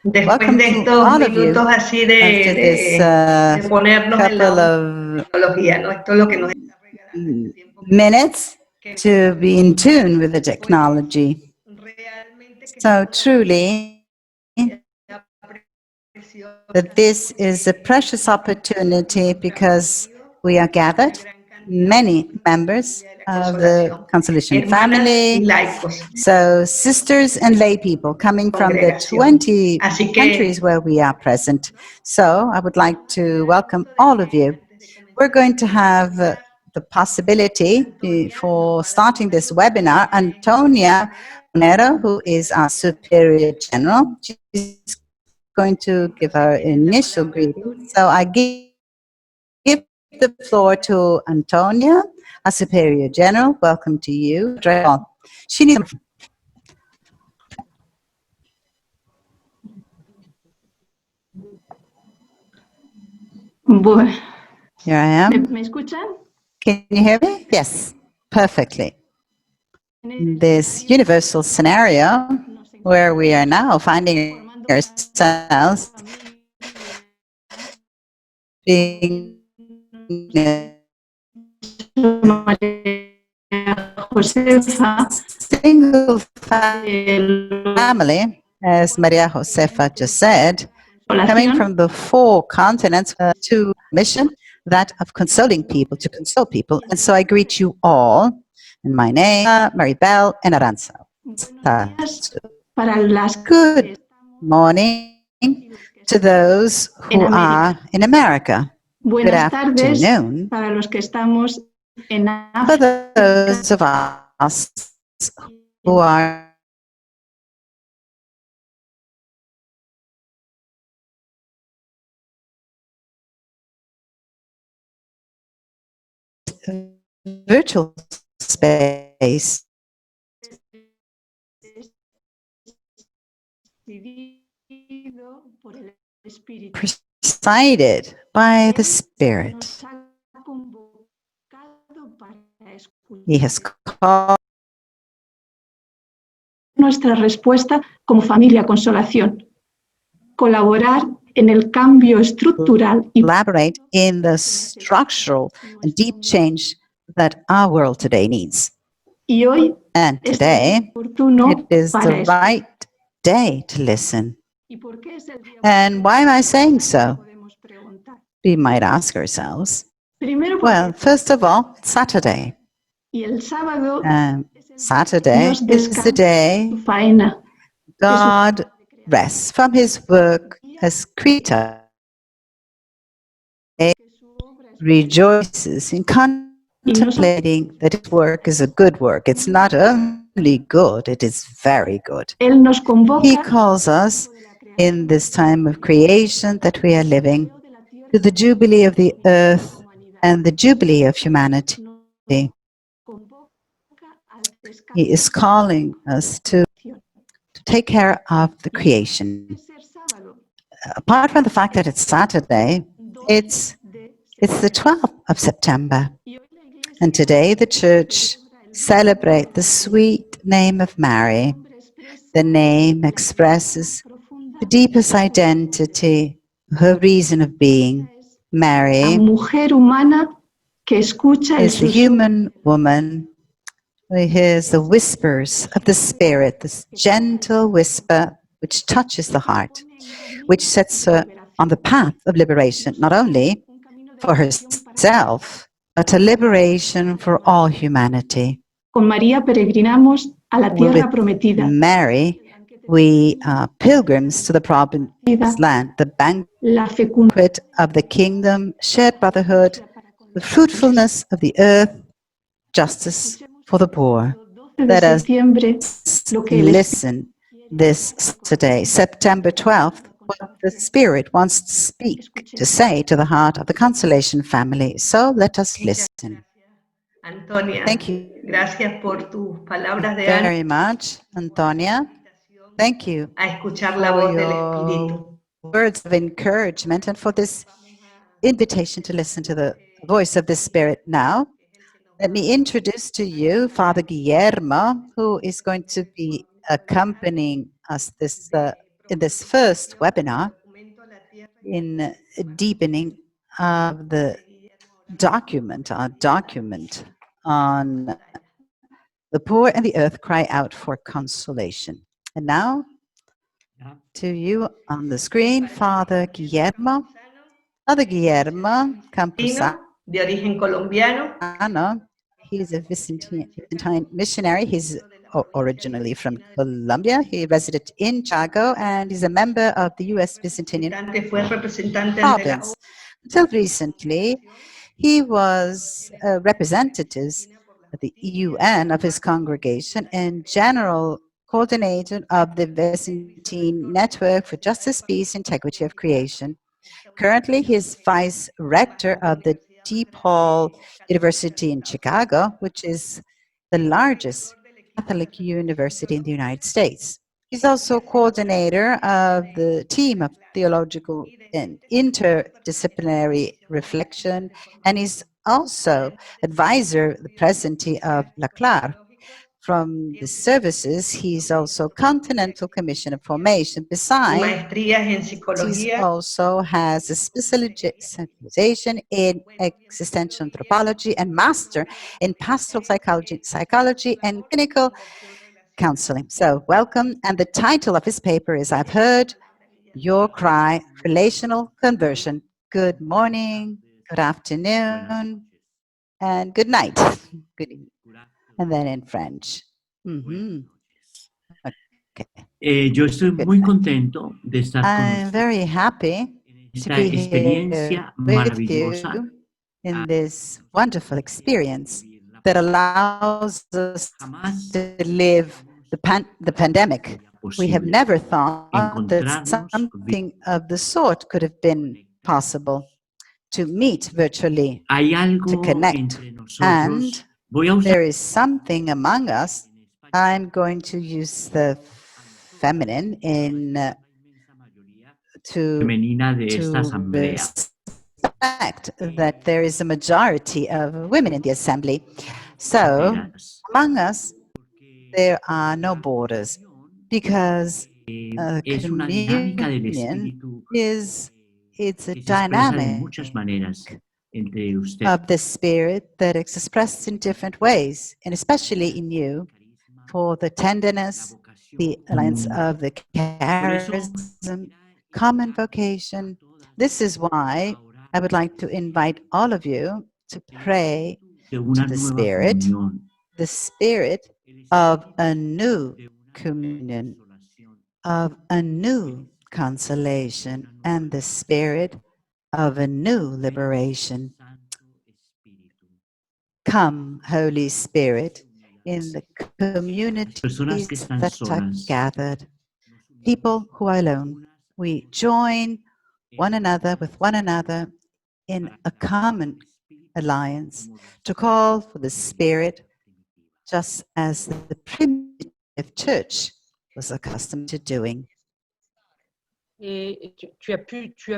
Welcome to all of you after this couple of minutes to be in tune with the technology. So truly, that this is a precious opportunity because we are gathered, many members of the Consolation family, so sisters and lay people coming from the 20 countries where we are present. So I would like to welcome all of you. We're going to have the possibility for starting this webinar. Antonia Monero, who is our Superior General, she's going to give her initial greeting. So I give the floor to Antonia, our Superior General. Welcome to you. She needs. Bueno. Here I am. ¿Me escuchan? Can you hear me? Yes, perfectly. This universal scenario where we are now finding ourselves being single family, as Maria Josefa just said, coming from the 4 continents to mission, that of consoling people, to console people. And so I greet you all in my name, Maribel and Aranza. Good morning to those who are in America. Good afternoon for those of us who are virtual space. Presided by the Spirit. He has called nuestra respuesta como familia Consolación. Colaborar en el cambio estructural y collaborate in the structural and deep change that our world today needs. Y hoy And today, it is the right day to listen. And why am I saying so? We might ask ourselves. Well, first of all, Saturday. Saturday is the day God rests from his work as creator, rejoices in contemplating that his work is a good work. It's not only good, it is very good. He calls us in this time of creation that we are living to the jubilee of the earth and the jubilee of humanity. He is calling us to take care of the creation. Apart from the fact that it's Saturday, it's the 12th of September. And today the church celebrates the sweet name of Mary. The name expresses the deepest identity, her reason of being. Mary is the human woman who hears the whispers of the Spirit, this gentle whisper which touches the heart, which sets her on the path of liberation, not only for herself, but a liberation for all humanity. Con María peregrinamos a la tierra prometida. Mary, we are pilgrims to the promised land, the banquet of the kingdom, shared brotherhood, the fruitfulness of the earth, justice for the poor. Let us listen this today, September 12th, what the Spirit wants to speak, to say to the heart of the Consolation family. So let us listen. Thank you very much, Antonia. Thank you for your words of encouragement and for this invitation to listen to the voice of the Spirit. Now, let me introduce to you Father Guillermo, who is going to be accompanying us this in this first webinar in deepening of the document, our document on the poor and the earth cry out for consolation. And now to you on the screen, Father Guillermo. Father Guillermo Campuzano. De origen colombiano. He's a Byzantine missionary. He's originally from Colombia. He resided in Chicago and is a member of the U.S. Byzantine province. Until recently, he was a representative of the UN of his congregation and general coordinator of the Byzantine Network for Justice, Peace, Integrity of Creation. Currently, he is vice rector of the DePaul University in Chicago, which is the largest Catholic university in the United States. He's also coordinator of the team of theological and interdisciplinary reflection, and he's also advisor, the presidency of La Clar. From the services, he's also Continental Commission of Formation. Besides, he also has a specialization in existential anthropology and master in pastoral psychology and clinical counseling. So welcome. And the title of his paper is I've Heard Your Cry, Relational Conversion. Good morning, good afternoon, and good night. Good evening. And then in French. Okay. Yo estoy muy contento de estar con I'm ustedes very happy en to esta be experiencia here with maravillosa you in this wonderful experience that allows us Jamás to live the pandemic. We have posible never thought that encontrarnos something of the sort could have been possible, to meet virtually, Hay to algo connect. entre nosotros. And Voy a usar there is something among us. I'm going to use the feminine in to femenina de esta asamblea. respect that there is a majority of women in the assembly. So among us, there are no borders because Es una dinámica del communion espíritu it's a que se expresa de dynamic muchas maneras entre ustedes. of the spirit that is expressed in different ways, and especially in you, for the tenderness, the alliance of the charism, common vocation. This is why I would like to invite all of you to pray de to una the nueva Spirit comunión, of a new communion, of a new consolation, and the Spirit of a new liberation. Come, Holy Spirit, in the communities that are gathered, people who are alone. We join one another with one another in a common alliance to call for the Spirit, just as the primitive church was accustomed to doing. Et tu as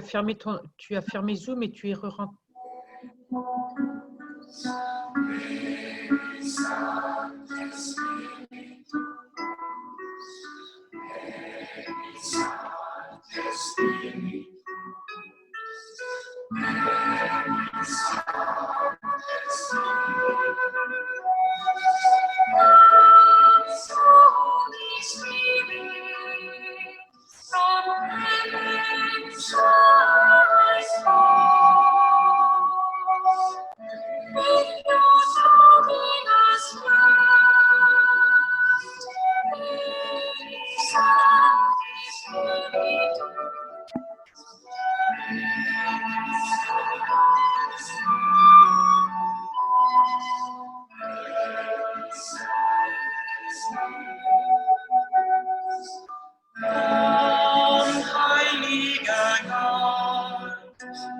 fermé Zoom et tu es rentré.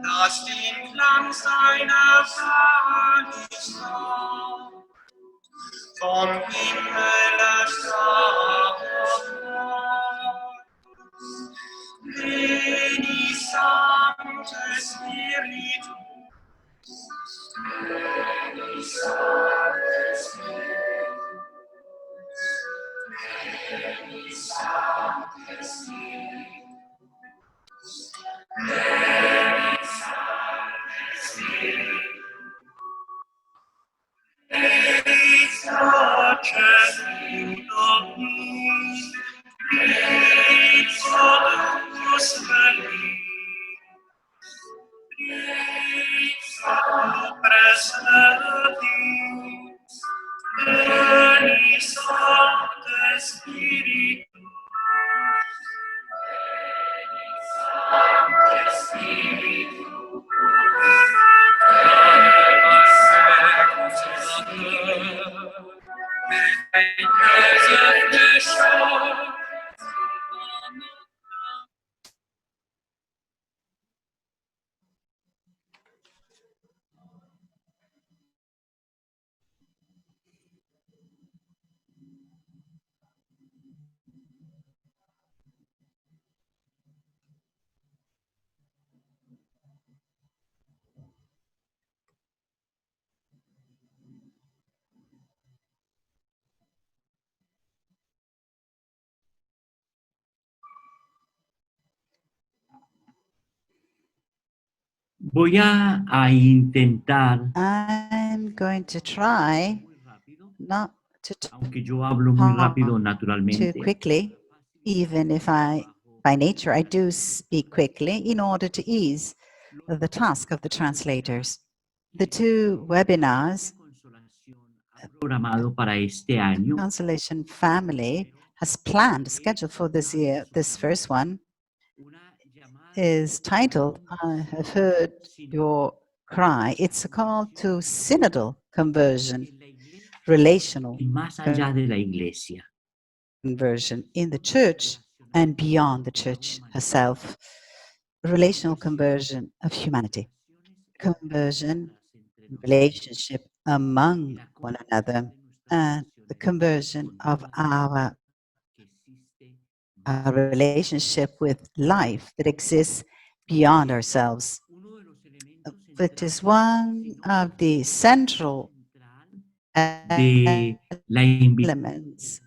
Lass den Klang seiner Herrlichkeit vom Himmel erstrahlen. Veni Sancte Spiritus. Veni Sancte Spiritus. Voy a intentar, I'm going to try muy rápido, not to aunque yo hablo muy rápido too naturalmente, quickly, even if by nature, I do speak quickly in order to ease the task of the translators. The two webinars, Consolación ha programado para este año Consolation Family has planned, scheduled for this year. This first one una llamada is titled, I have heard your cry. It's a call to synodal conversion, en la iglesia relational y más allá de la iglesia. conversion in the church and beyond the church herself, relational conversion of humanity, conversion, relationship among one another, and the conversion of our relationship with life that exists beyond ourselves. Uno de los elementos It is one of the central de la invitación elements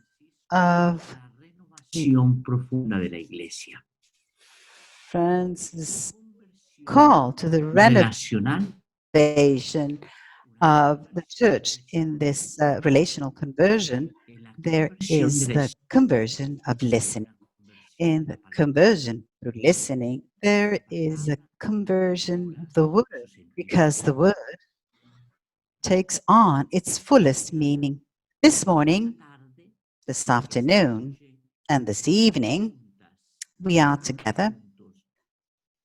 of a la renovación profunda de la iglesia. Francis' call to the Relacional renovation of the church in this relational conversion. There is the conversion of listening. In the conversion through listening, there is a conversion of the word, because the word takes on its fullest meaning. This morning, this afternoon, and this evening, we are together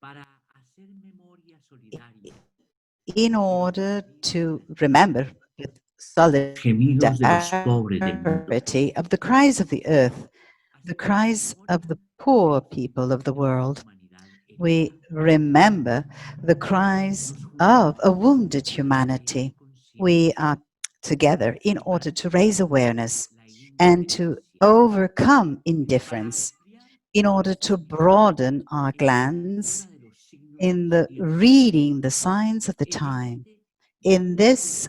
para hacer memoria solidaria in order to remember with gemidos de los pobres del mundo. solidarity of the cries of the earth, the cries of the poor people of the world. We remember the cries of a wounded humanity. We are together in order to raise awareness and to overcome indifference, in order to broaden our glance in the reading the signs of the time, in this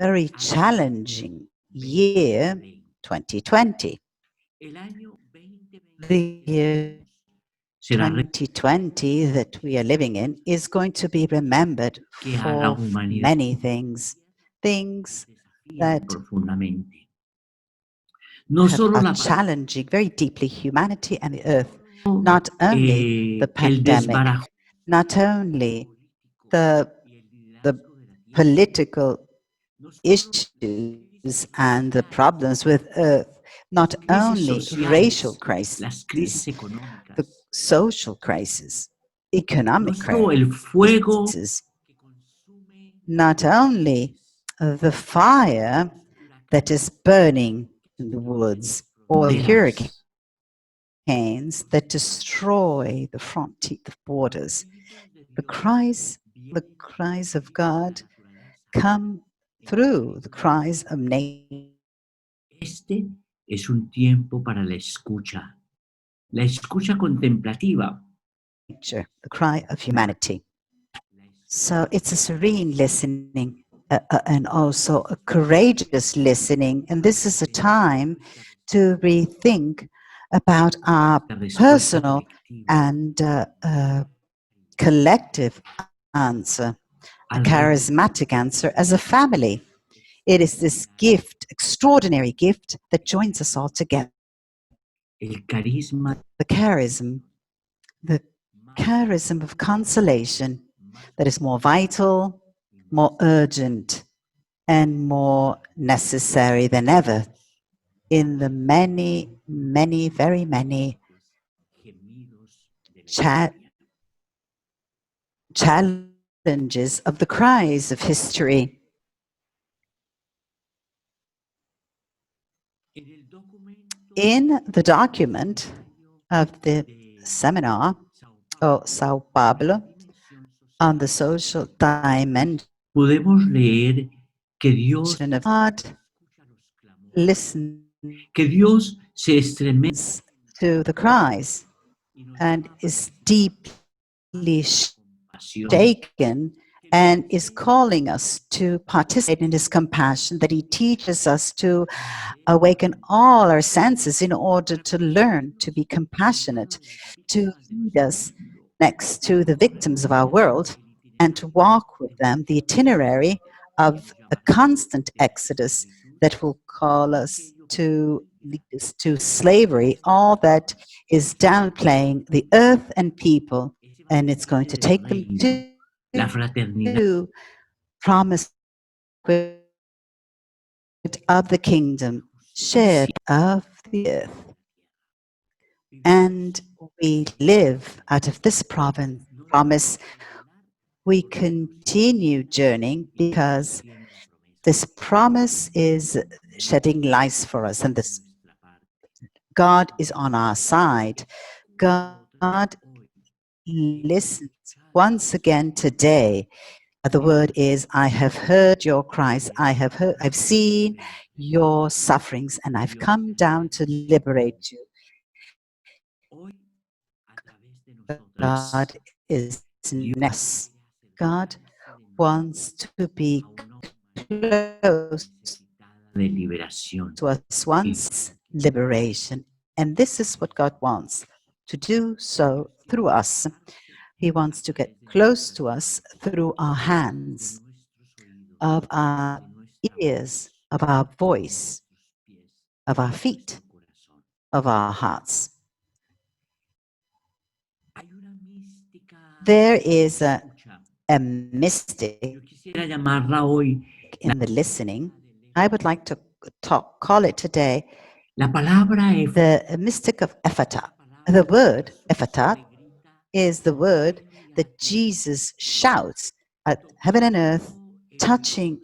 very challenging year, 2020. The year 2020 that we are living in is going to be remembered for many things, things that profundamente. No solo la are challenging very deeply humanity and the earth, not only the pandemic, not only the political issues and the problems with earth, not only racial crises, the social crisis, economic crisis, not only the fire that is burning in the woods or the hurricanes that destroy the frontier, the borders. The cries of God come through the cries of nature. Este es un tiempo para la escucha contemplativa. The cry of humanity. So it's a serene listening. and also a courageous listening. And this is a time to rethink about our personal and collective answer, a charismatic answer as a family. It is this gift, extraordinary gift, that joins us all together. El carisma The charism of consolation that is more vital, more urgent, and more necessary than ever in the many, many, very many challenges of the cries of history. In the document of the seminar of Sao Paulo on the social dimension podemos leer que Dios of God, listens que Dios se estremece to the cries and is deeply pasión, shaken and is calling us to participate in his compassion, that he teaches us to awaken all our senses in order to learn to be compassionate, to lead us next to the victims of our world and to walk with them the itinerary of a constant exodus that will call us to lead us to slavery, all that is downplaying the earth and people, and it's going to take them la fraternidad, to promise of the kingdom, shared of the earth. And we live out of this promise. We continue journeying because this promise is shedding light for us, and this God is on our side. God listens once again today. The word is, I have heard your cries, I've seen your sufferings, and I've come down to liberate you. God is next. God wants to be close de liberación. to us once liberation. And this is what God wants, to do so through us. He wants to get close to us through our hands, of our ears, of our voice, of our feet, of our hearts. There is a mystic Yo quisiera llamarla hoy in the listening. I would like to call it today la palabra the mystic of Ephata. The word Ephata is the word that Jesus shouts at heaven and earth, touching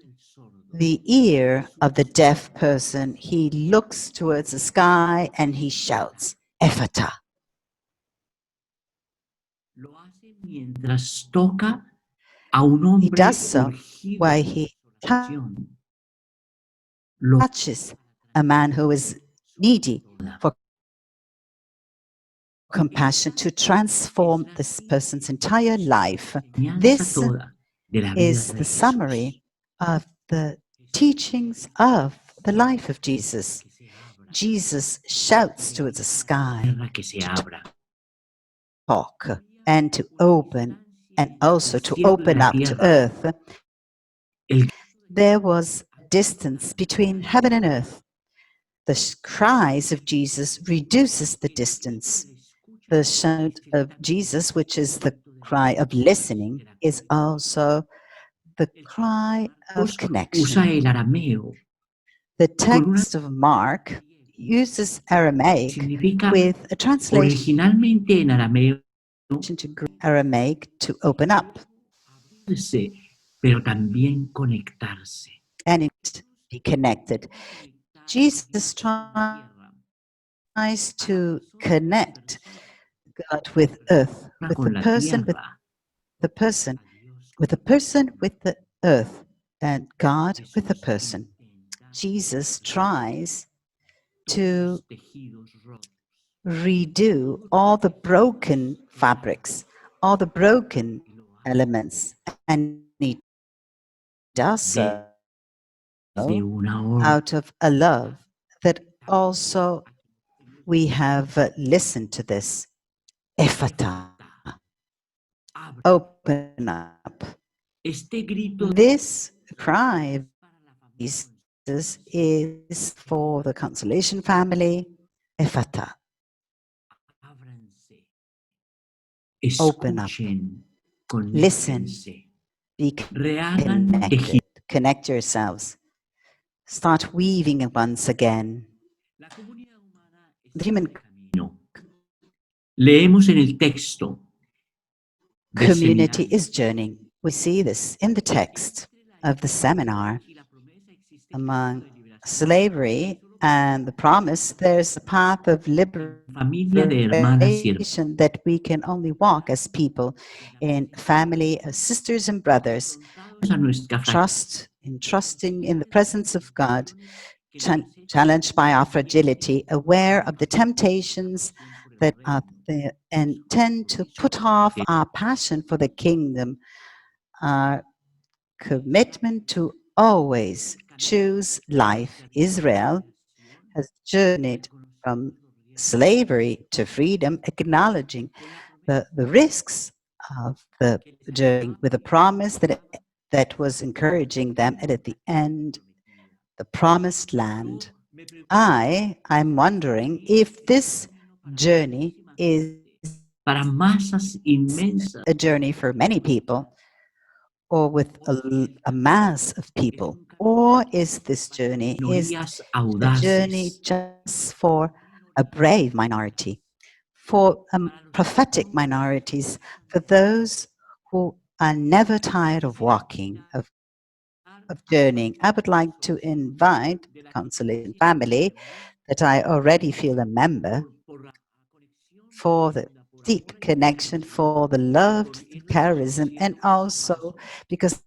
the ear of the deaf person. He looks towards the sky and he shouts, Ephata. lo hace mientras toca a un He hombre does so urgido while por he oración. Lo touches a man who is needy for compassion to transform this person's entire life. enseñanza This toda de la vida is de the Jesús. summary of the teachings of the life of Jesus. Jesus shouts towards the sky Tierra que se abra. talk and to open, and also to Cielo y open la up to tierra. earth. El There was distance between heaven and earth. The cries of Jesus reduces the distance. The shout of Jesus, which is the cry of listening, is also the cry of usa connection. el arameo, The text of Mark uses Aramaic significa with a translation originalmente en arameo, to Aramaic to open up, abrirse, pero también conectarse. and it be connected. Jesus tries to connect God with earth, with the Con la person, with tierra, the person, with the person, with the earth, and God with the person. Jesus tries to tejidos rotos. redo all the broken fabrics, all the broken elements, and he does so desde una orden out of a love that also we have listened to this. Ephata, abre. open up. Este grito This cry of para la familia Jesus is for the Consolation family. Ephata, ábranse, open up. escuchen, Listen. conéctense, Be rehagan connected. Connect yourselves. Start weaving once again. La comunidad humana The está human de camino. Leemos en el texto del community seminario. is journeying. We see this in the text of the seminar. Y la promesa existe el Among camino de liberación. slavery and the promise, there's a path of Familia de hermanas y liberation that we can only walk as people in family, as sisters and brothers, hermanos a nuestra trusting in the presence of God, challenged by our fragility, aware of the temptations that are there, and tend to put off our passion for the kingdom, our commitment to always choose life. Israel has journeyed from slavery to freedom, acknowledging the risks of the journey with a promise that was encouraging them, and at the end, the promised land. I'm wondering if this journey is para masas inmensas a journey for many people, or with a mass of people, or is this journey minorías a journey audaces, just for a brave minority, for prophetic minorities, for those who are never tired of walking, of journeying? I would like to invite the Consolation family, that I already feel a member, for the deep connection, for the love, the charism, and also because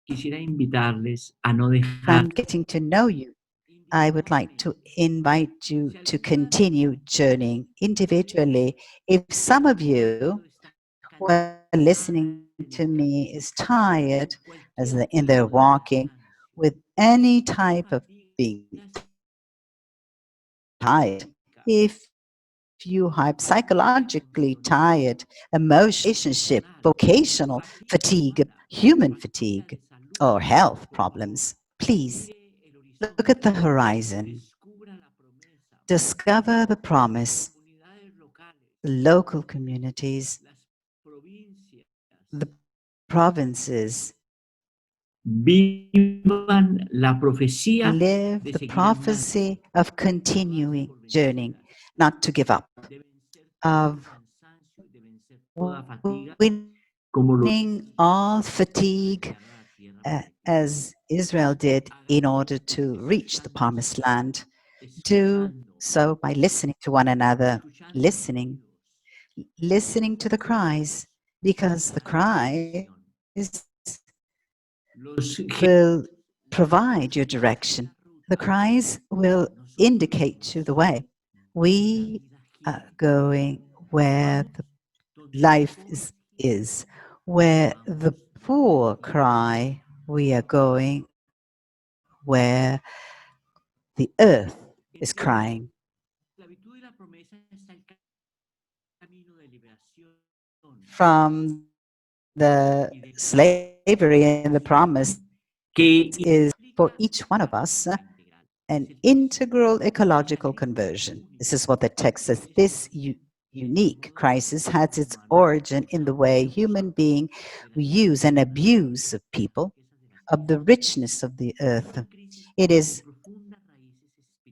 quisiera invitarles a no dejar I'm getting to know you. I would like to invite you to continue journeying individually. If some of you who are listening to me is tired in their walking with any type of being tired, if you are psychologically tired, emotional, relationship, vocational fatigue, human fatigue, or health problems, please look at the horizon. Discover the promise, the local communities, the provinces. vivan la profecía Live de the seguir andando. prophecy of continuing journeying, not to give up, Deben ser todo of cansancio y deben ser toda fatiga, como lo winning all fatigue, llegar a la tierra prometida. as Israel did in order to reach the promised land. Do so by listening to one another, listening to the cries, because the cries Los will provide your direction. The cries will indicate you the way. We are going where the life is. Where the poor cry, we are going where the earth is crying. esclavitud y la promesa está el camino de liberación. From the slavery and the promise Que is for each one of us an integral ecological conversion. This is what the text says. This unique crisis has its origin in the way human beings use and abuse of people, of the richness of the earth. It is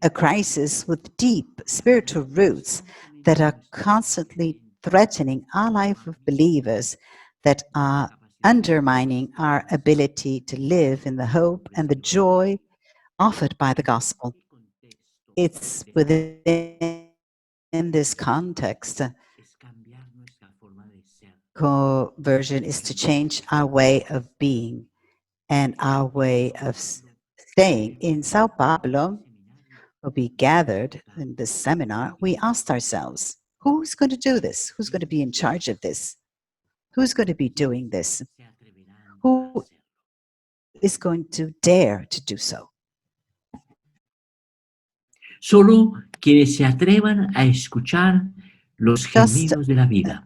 a crisis with deep spiritual roots that are constantly threatening our life of believers, that are undermining our ability to live in the hope and the joy offered by the gospel. It's within this context, conversion is to change our way of being and our way of staying. In Sao Paulo, where we gathered in this seminar, we asked ourselves, who's going to do this? Who's going to be in charge of this? Who's going to be doing this? Who is going to dare to do so? Solo quienes se atrevan a escuchar los Just gemidos de la vida.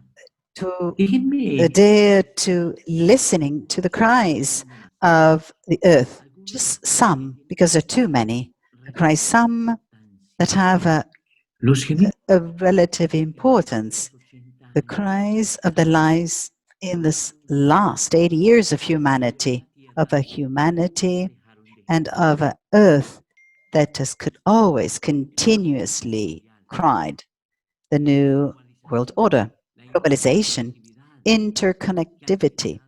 to Déjenme dare to listening to the cries of the earth. Just some, because there are too many. The cries, some that have los gemidos a relative importance. The cries of the lives in this last 80 years of humanity, of a humanity and of an earth that has could always continuously cried. The new world order, globalization, interconnectivity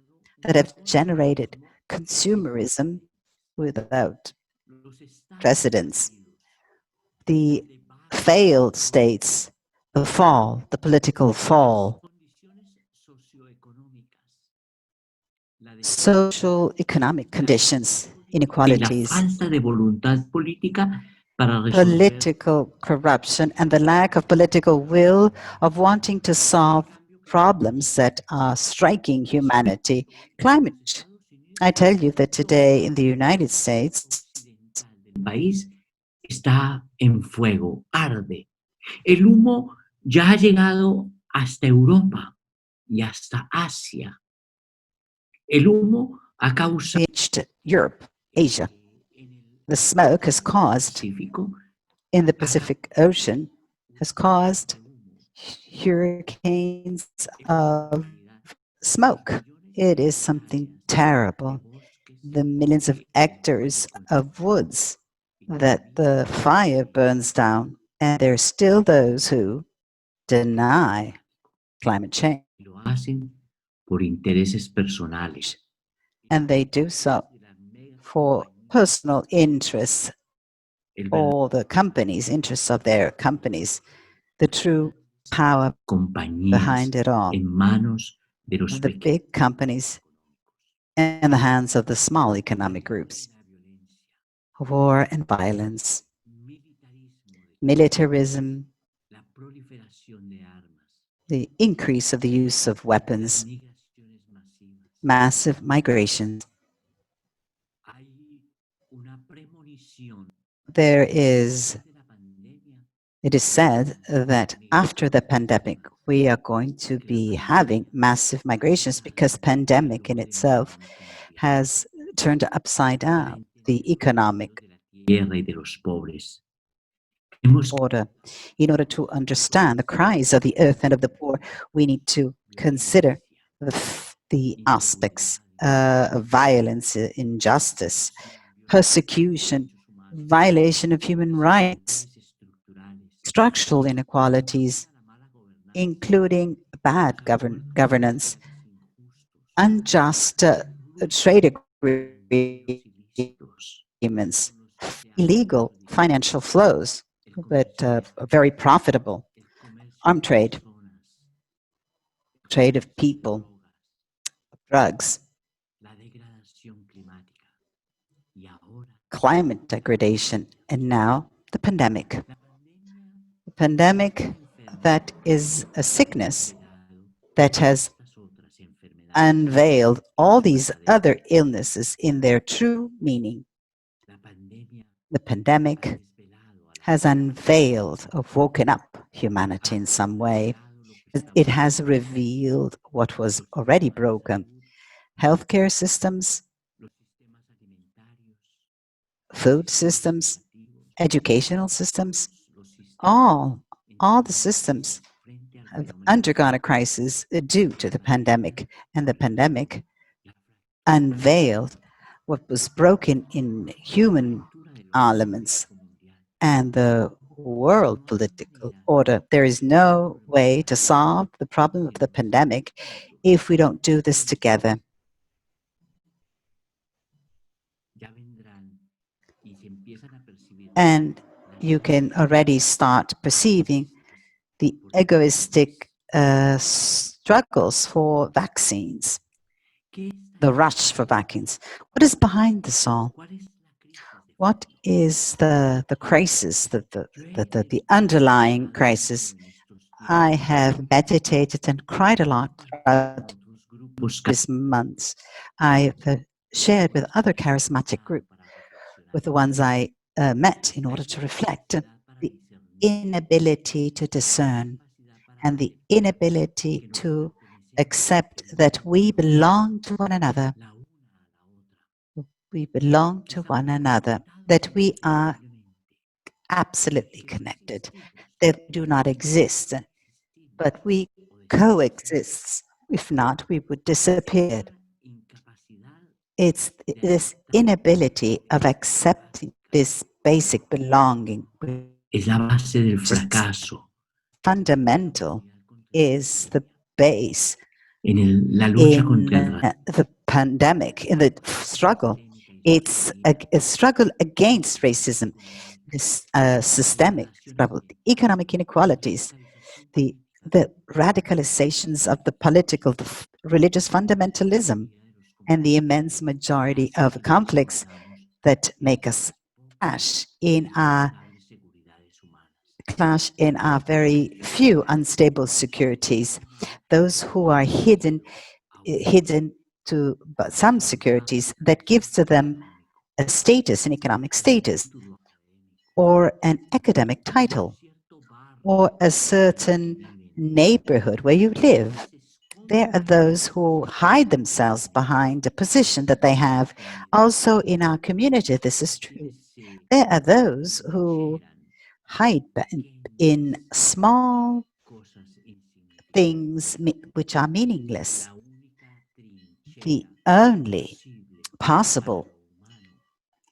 that have generated consumerism without precedence. The failed states, the fall, the political fall, social economic conditions, y la inequalities, falta de voluntad política para resolver political corruption, and the lack of political will of wanting to solve problems that are striking humanity. Climate. I tell you that today in the United States, el país está en fuego, arde. El humo ya ha llegado hasta Europa y hasta Asia. El humo ha causado reached Europe, Asia. The smoke has caused Pacífico in the Pacific Ocean, has caused hurricanes of smoke. It is something terrible. The millions of hectares of woods that the fire burns down, and there are still those who deny climate change, lo hacen por intereses personales. and they do so for personal interests El or the companies, interests of their companies. The true power compañías behind it all, en manos de los the pequeños. big companies in the hands of the small economic groups. War and violence, militarism, La proliferación de armas, the increase of the use of weapons, migraciones masivas. massive migrations. Hay una premonición There is, de la pandemia. it is said that after the pandemic, we are going to be having massive migrations because pandemic in itself has turned upside down the economic Tierra y de los pobres. Tenemos que order. In order to understand the cries of the earth and of the poor, we need to consider the aspects of violence, injustice, persecution, violation of human rights, structural inequalities, including bad governance, unjust trade agreements, illegal financial flows that are very profitable, armed trade, trade of people, drugs, la degradación climática. Y ahora climate degradation, and now the pandemic. la pandemia The pandemic that is a sickness that has estas otras enfermedades. unveiled all these other illnesses in their true meaning. La pandemia The pandemic ha desvelado a la has unveiled or woken up humanity in some way. It has revealed what was already broken. Healthcare systems, los sistemas alimentarios, food systems, educational systems, los sistemas all the systems frente al have fenómeno undergone a crisis due to the pandemic, and the pandemic unveiled what was broken in human elements and the world political order. There is no way to solve the problem of the pandemic if we don't do this together. ya vendrán y se empiezan a percibir And you can already start perceiving the egoistic struggles for vaccines, ¿Qué es the rush for vaccines. What is behind this all? ¿Cuál es la crisis de What is the crisis, the underlying crisis? I have meditated and cried a lot throughout otros grupos these months. I've shared with other charismatic groups, with the ones I met in order to reflect, the inability to discern and the inability to accept that we belong to one another. We belong to one another, that we are absolutely connected, that we do not exist, but we coexist. If not, we would disappear. It's this inability of accepting this basic belonging, Es la base del which is fracaso fundamental, is the base en la lucha in contra el the pandemic, in the struggle. It's a struggle against racism, this systemic struggle, the economic inequalities, the radicalizations of the political, the religious fundamentalism, and the immense majority of conflicts that make us clash in our very few unstable securities. Those who are hidden to some securities that gives to them a status, an economic status, or an academic title, or a certain neighborhood where you live. There are those who hide themselves behind a position that they have. Also in our community, this is true. There are those who hide in small things which are meaningless. The only possible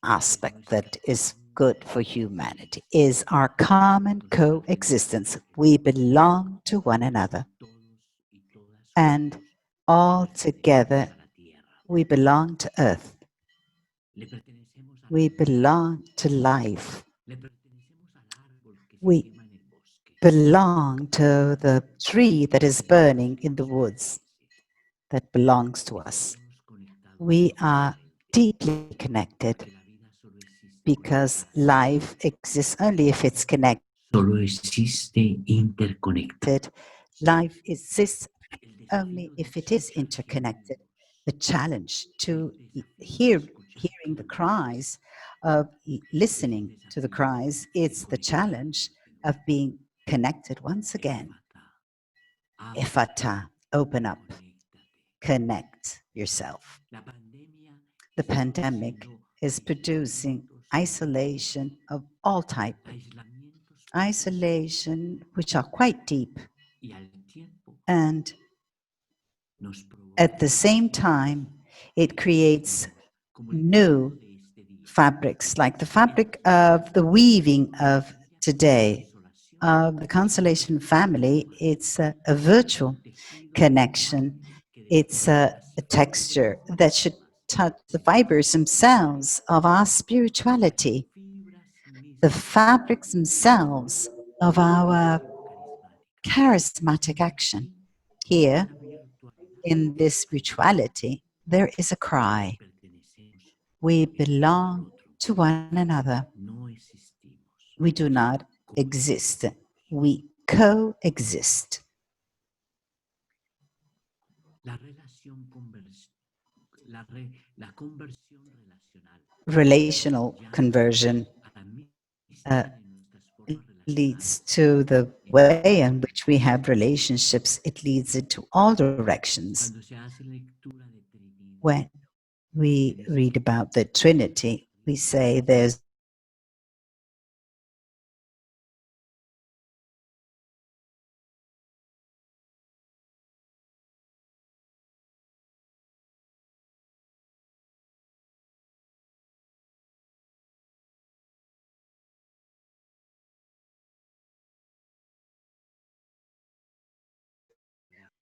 aspect that is good for humanity is our common coexistence. We belong to one another. And all together, we belong to Earth. We belong to life. We belong to the tree that is burning in the woods that belongs to us. We are deeply connected because life exists only if it's connected. solo existe interconectado. Life exists only if it is interconnected. The challenge to hearing the cries, of listening to the cries, it's the challenge of being connected once again. Efata, open up, connect yourself. The pandemic is producing isolation of all type, isolation which are quite deep, and at the same time, it creates new fabrics, like the fabric of the weaving of today, of the Constellation family. It's a virtual connection. It's a texture that should touch the fibers themselves of our spirituality, the fabrics themselves of our charismatic action. Here, in this spirituality, there is a cry. We belong to one another. We do not exist. We coexist. Relational conversion leads to the way in which we have relationships. It leads into all directions. When we read about the Trinity, we say there's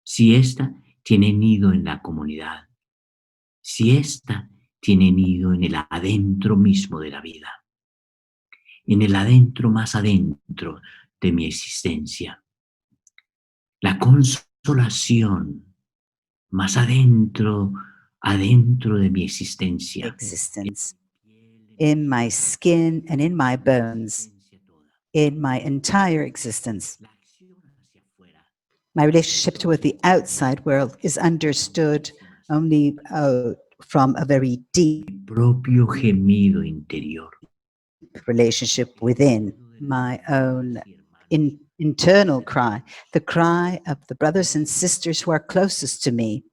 Si esta tiene nido en la comunidad, si esta tiene nido en el adentro mismo de la vida, en el adentro más adentro de mi existencia, la consolación más adentro de mi existencia, in my skin and in my bones, in my entire existence. My relationship toward the outside world is understood only from a very deep mi propio gemido interior. relationship within, my own internal cry, the cry of the brothers and sisters who are closest to me.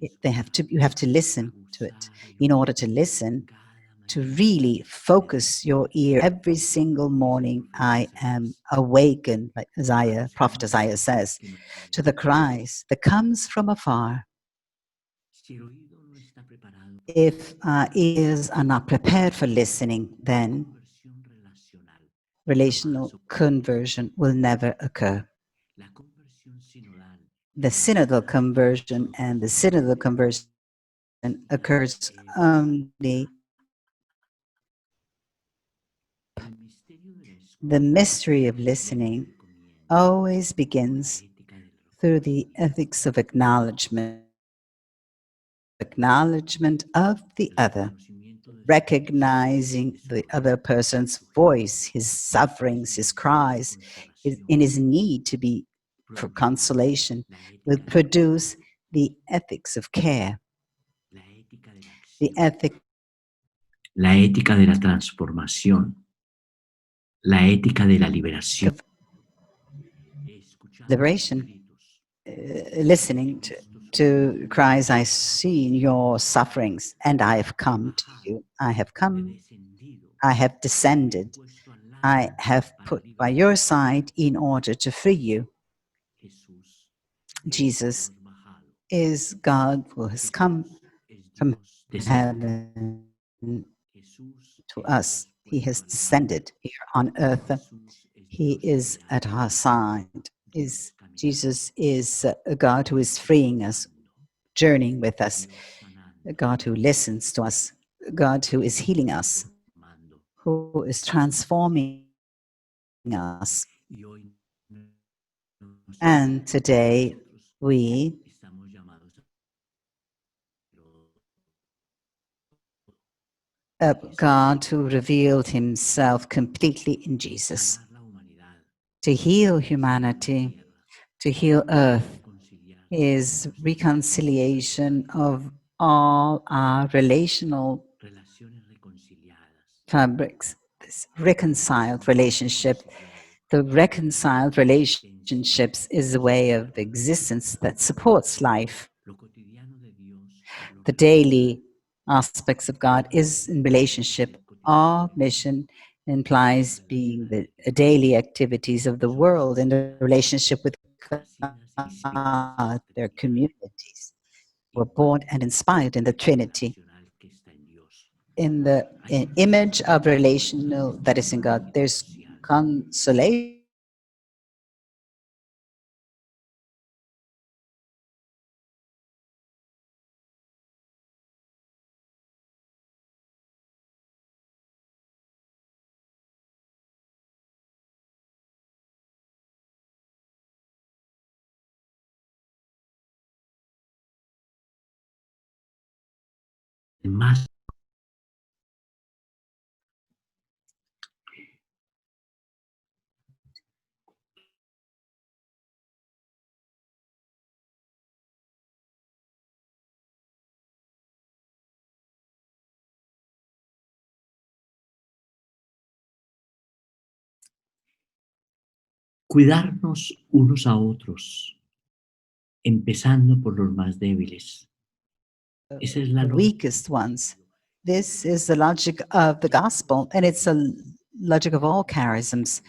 You have to listen to it. In order to listen, to really focus your ear every single morning, I am awakened, like Isaiah, prophet Isaiah says, to the cries that comes from afar. If our ears are not prepared for listening, then relational conversion will never occur. The synodal conversion and the synodal conversion occurs only. The mystery of listening always begins through the ethics of acknowledgement of the other, recognizing the other person's voice, his sufferings, his cries, in his need to be for consolation, will produce the ethics of care, the ethic La ética de la transformación, la ética de la liberación. of liberation. Listening to cries, I see your sufferings, and I have come to you. I have come, I have descended, I have put by your side in order to free you. Jesus is God who has come from heaven to us. He has descended here on earth. He is at our side. Jesus is a God who is freeing us, journeying with us, a God who listens to us, a God who is healing us, who is transforming us. And today we God who revealed himself completely in Jesus to heal humanity, to heal earth, is reconciliation of all our relational fabrics, this reconciled relationship. The reconciled relationships is a way of existence that supports life. The daily aspects of God is in relationship. Our mission implies being the daily activities of the world in the relationship with God, their communities were born and inspired in the Trinity. In the image of relational that is in God, there's consolation. Más cuidarnos unos a otros, empezando por los más débiles. Esa es la The weakest ones. This is the logic of the gospel, and it's a logic of all charisms,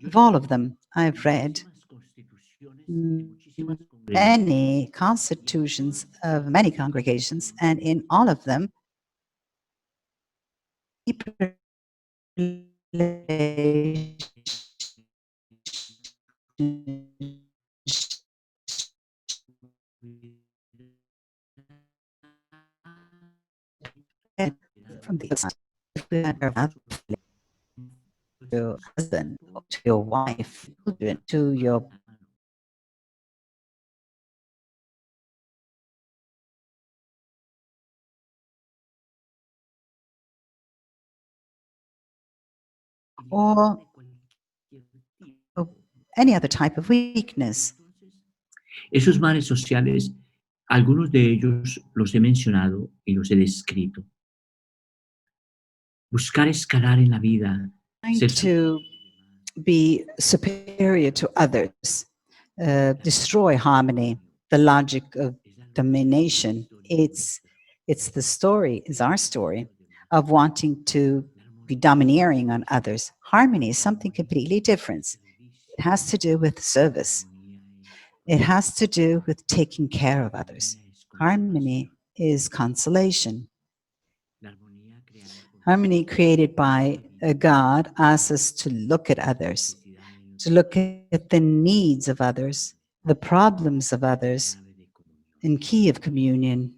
of all of them. I've read many constitutions of many congregations, and in all of them, from the to your husband, to your wife, children, to your or any other type of weakness. Esos males sociales Algunos de ellos los he mencionado y los he descrito. Buscar escalar en la vida, ser To be superior to others, destroy harmony, the logic of domination. It's the story, is our story of wanting to be domineering on others. Harmony is something completely different. It has to do with service. It has to do with taking care of others. Harmony is consolation. Harmony created by a God asks us to look at others, to look at the needs of others, the problems of others in key of communion.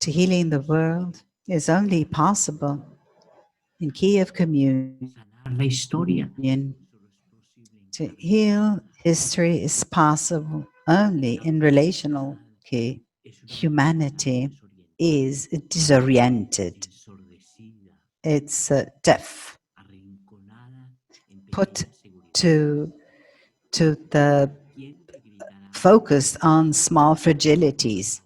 To healing the world is only possible in key of communion. la historia. To heal history is possible only in relational key. Humanity is disoriented. It's deaf, put to the focused on small fragilities.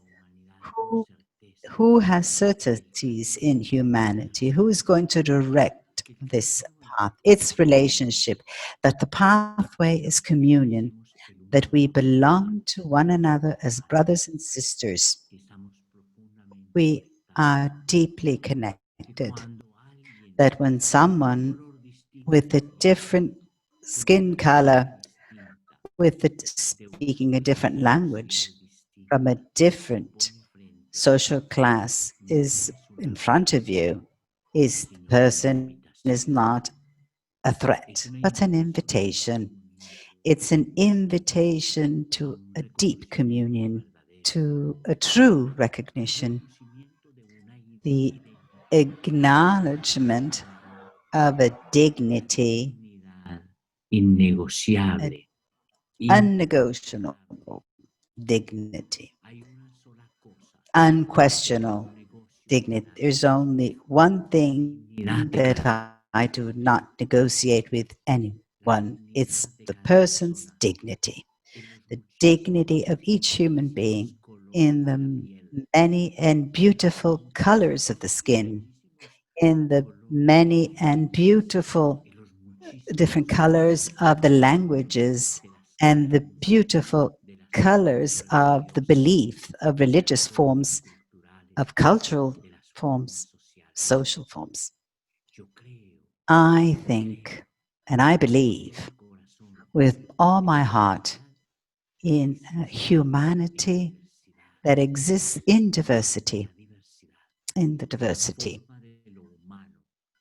Who has certainties in humanity? Who is going to direct this path? It's relationship, that the pathway is communion, that we belong to one another as brothers and sisters. We are deeply connected, that when someone with a different skin color, speaking a different language, from a different social class is in front of you, is the person is not a threat, but an invitation. It's an invitation to a deep communion, to a true recognition, the acknowledgement of a dignity, Innegociable. unnegotiable dignity, unquestionable dignity. There's only one thing that I do not negotiate with anyone. It's the person's dignity, the dignity of each human being in the many and beautiful colors of the skin, in the many and beautiful different colors of the languages, and the beautiful colors of the belief of religious forms, of cultural forms, social forms. I think and I believe with all my heart in humanity that exists in diversity, in the diversity.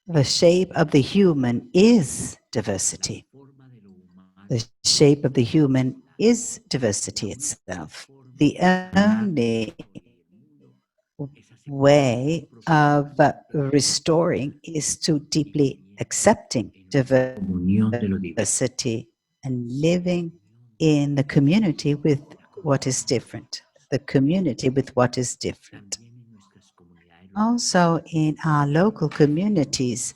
The shape of the human is diversity. The shape of the human is diversity itself. The only way of restoring is to deeply accepting diversity and living in the community with what is different, the community with what is different. Also in our local communities,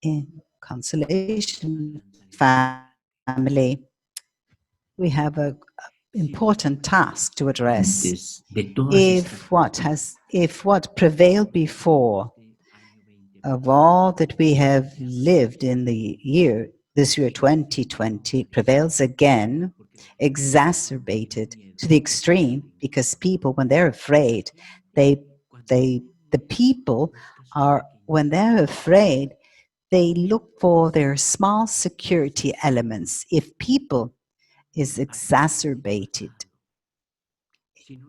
in Consolation family, we have an important task to address. If what prevailed before of all that we have lived in this year 2020 prevails again, exacerbated to the extreme, because people, when they're afraid, when they're afraid, they look for their small security elements. If people is exacerbated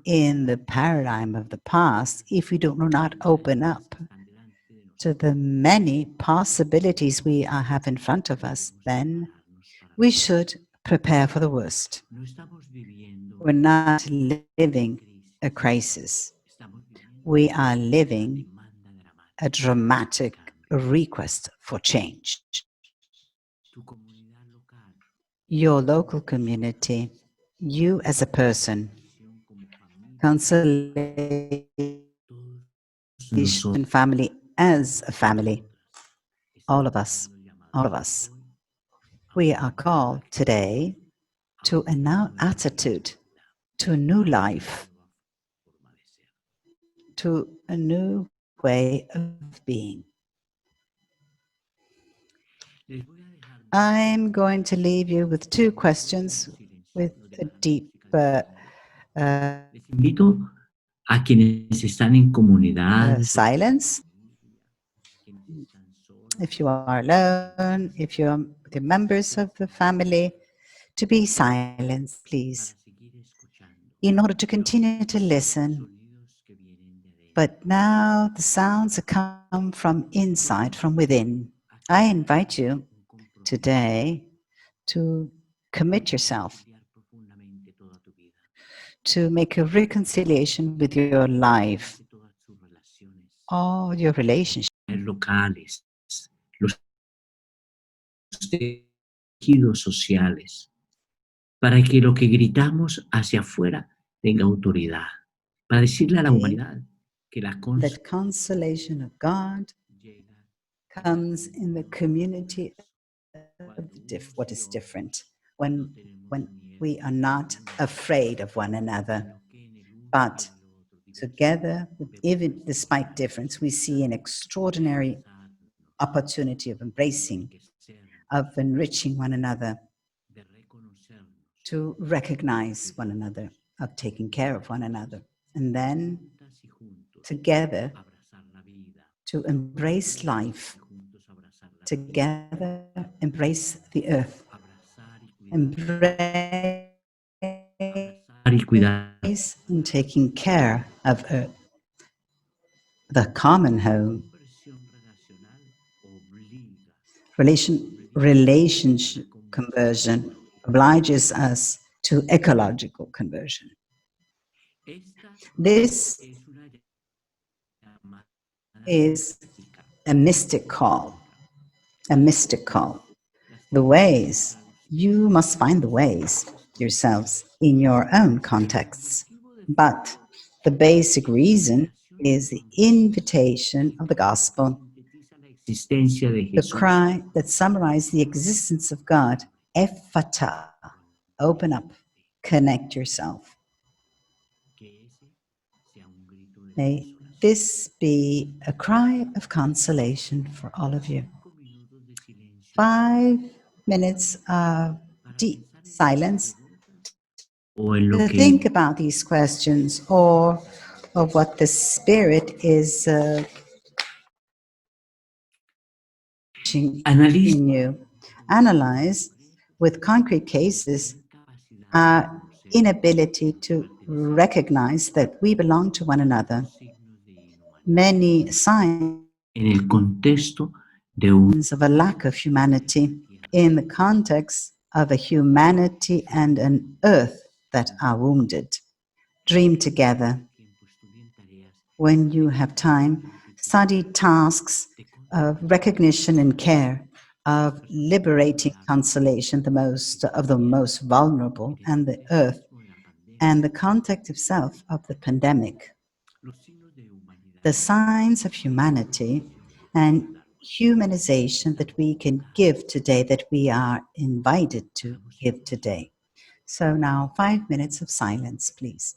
in the paradigm of the past, if we do not open up to the many possibilities we have in front of us, then we should prepare for the worst. We're not living a crisis. We are living a dramatic request for change. Your local community, you as a person, Consolation family as a family, all of us, we are called today to a new attitude, to a new life, to a new way of being. I'm going to leave you with two questions with a deep Les invito a quienes están en comunidades, silence. If you are alone, if you're the members of the family, to be silent, please, in order to continue to listen. But now the sounds come from inside, from within. I invite you today to commit yourself to make a reconciliation with your life, all your relationships, locales, los tejidos sociales, para que lo que gritamos hacia afuera tenga autoridad, para decirle a la humanidad que la that consolation of God comes in the community of what is different, when we are not afraid of one another, but together, even despite difference, we see an extraordinary opportunity of embracing, of enriching one another, to recognize one another, of taking care of one another, and then together to embrace life, together embrace the earth, embrace and taking care of earth, the common home. Relationship conversion obliges us to ecological conversion. This is a mystic call, a mystic call. The ways, you must find the ways yourselves in your own contexts. But the basic reason is the invitation of the gospel, the cry that summarizes the existence of God, Ephata, open up, connect yourself. May this be a cry of consolation for all of you. 5 minutes of deep silence to think about these questions, or of what the Spirit is in you. Analyze with concrete cases our inability to recognize that we belong to one another. Many signs of a lack of humanity in the context of a humanity and an earth that are wounded. Dream together. When you have time, study tasks of recognition and care, of liberating consolation, of the most vulnerable, and the earth, and the context itself of the pandemic. The signs of humanity and humanization that we can give today, that we are invited to give today. So now 5 minutes of silence, please.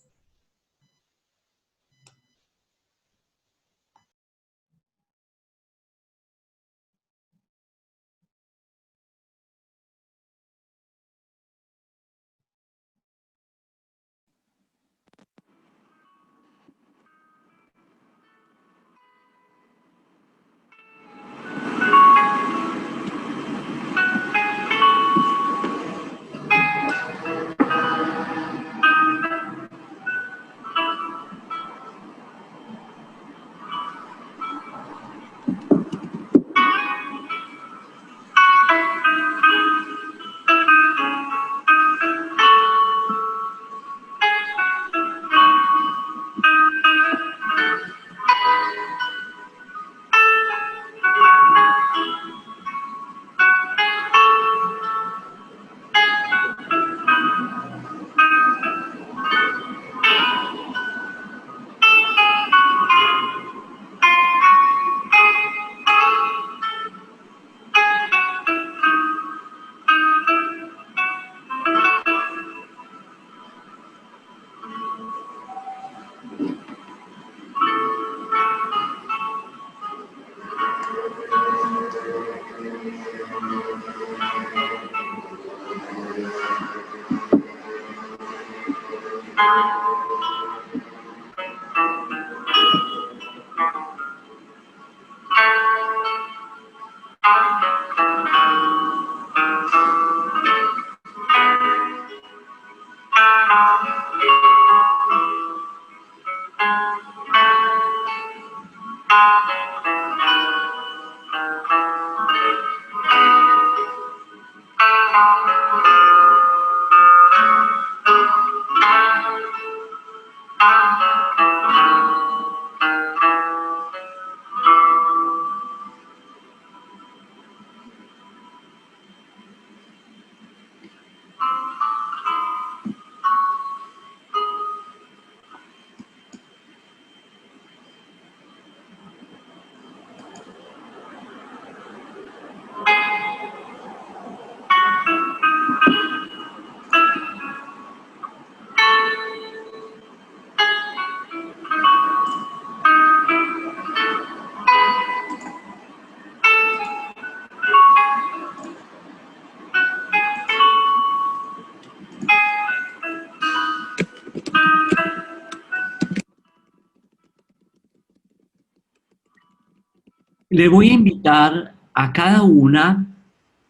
Le voy a invitar a cada una,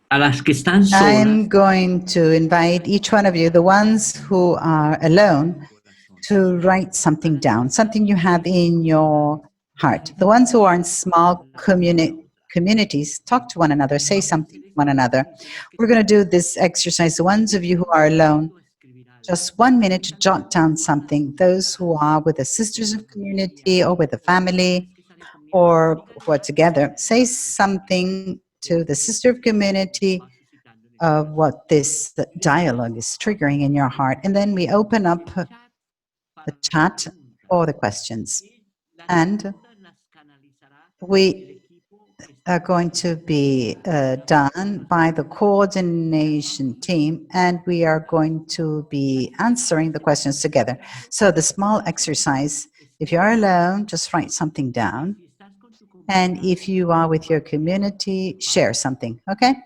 a las que están solas, I'm going to invite each one of you, the ones who are alone, to write something down, something you have in your heart. The ones who are in small communities, talk to one another, say something to one another. We're going to do this exercise. The ones of you who are alone, just 1 minute to jot down something. Those who are with the sisters of community or with the family or who are together, say something to the sister of community of what this dialogue is triggering in your heart. And then we open up the chat for the questions. And we are going to be done by the coordination team, and we are going to be answering the questions together. So the small exercise, if you're alone, just write something down. And if you are with your community, share something, okay?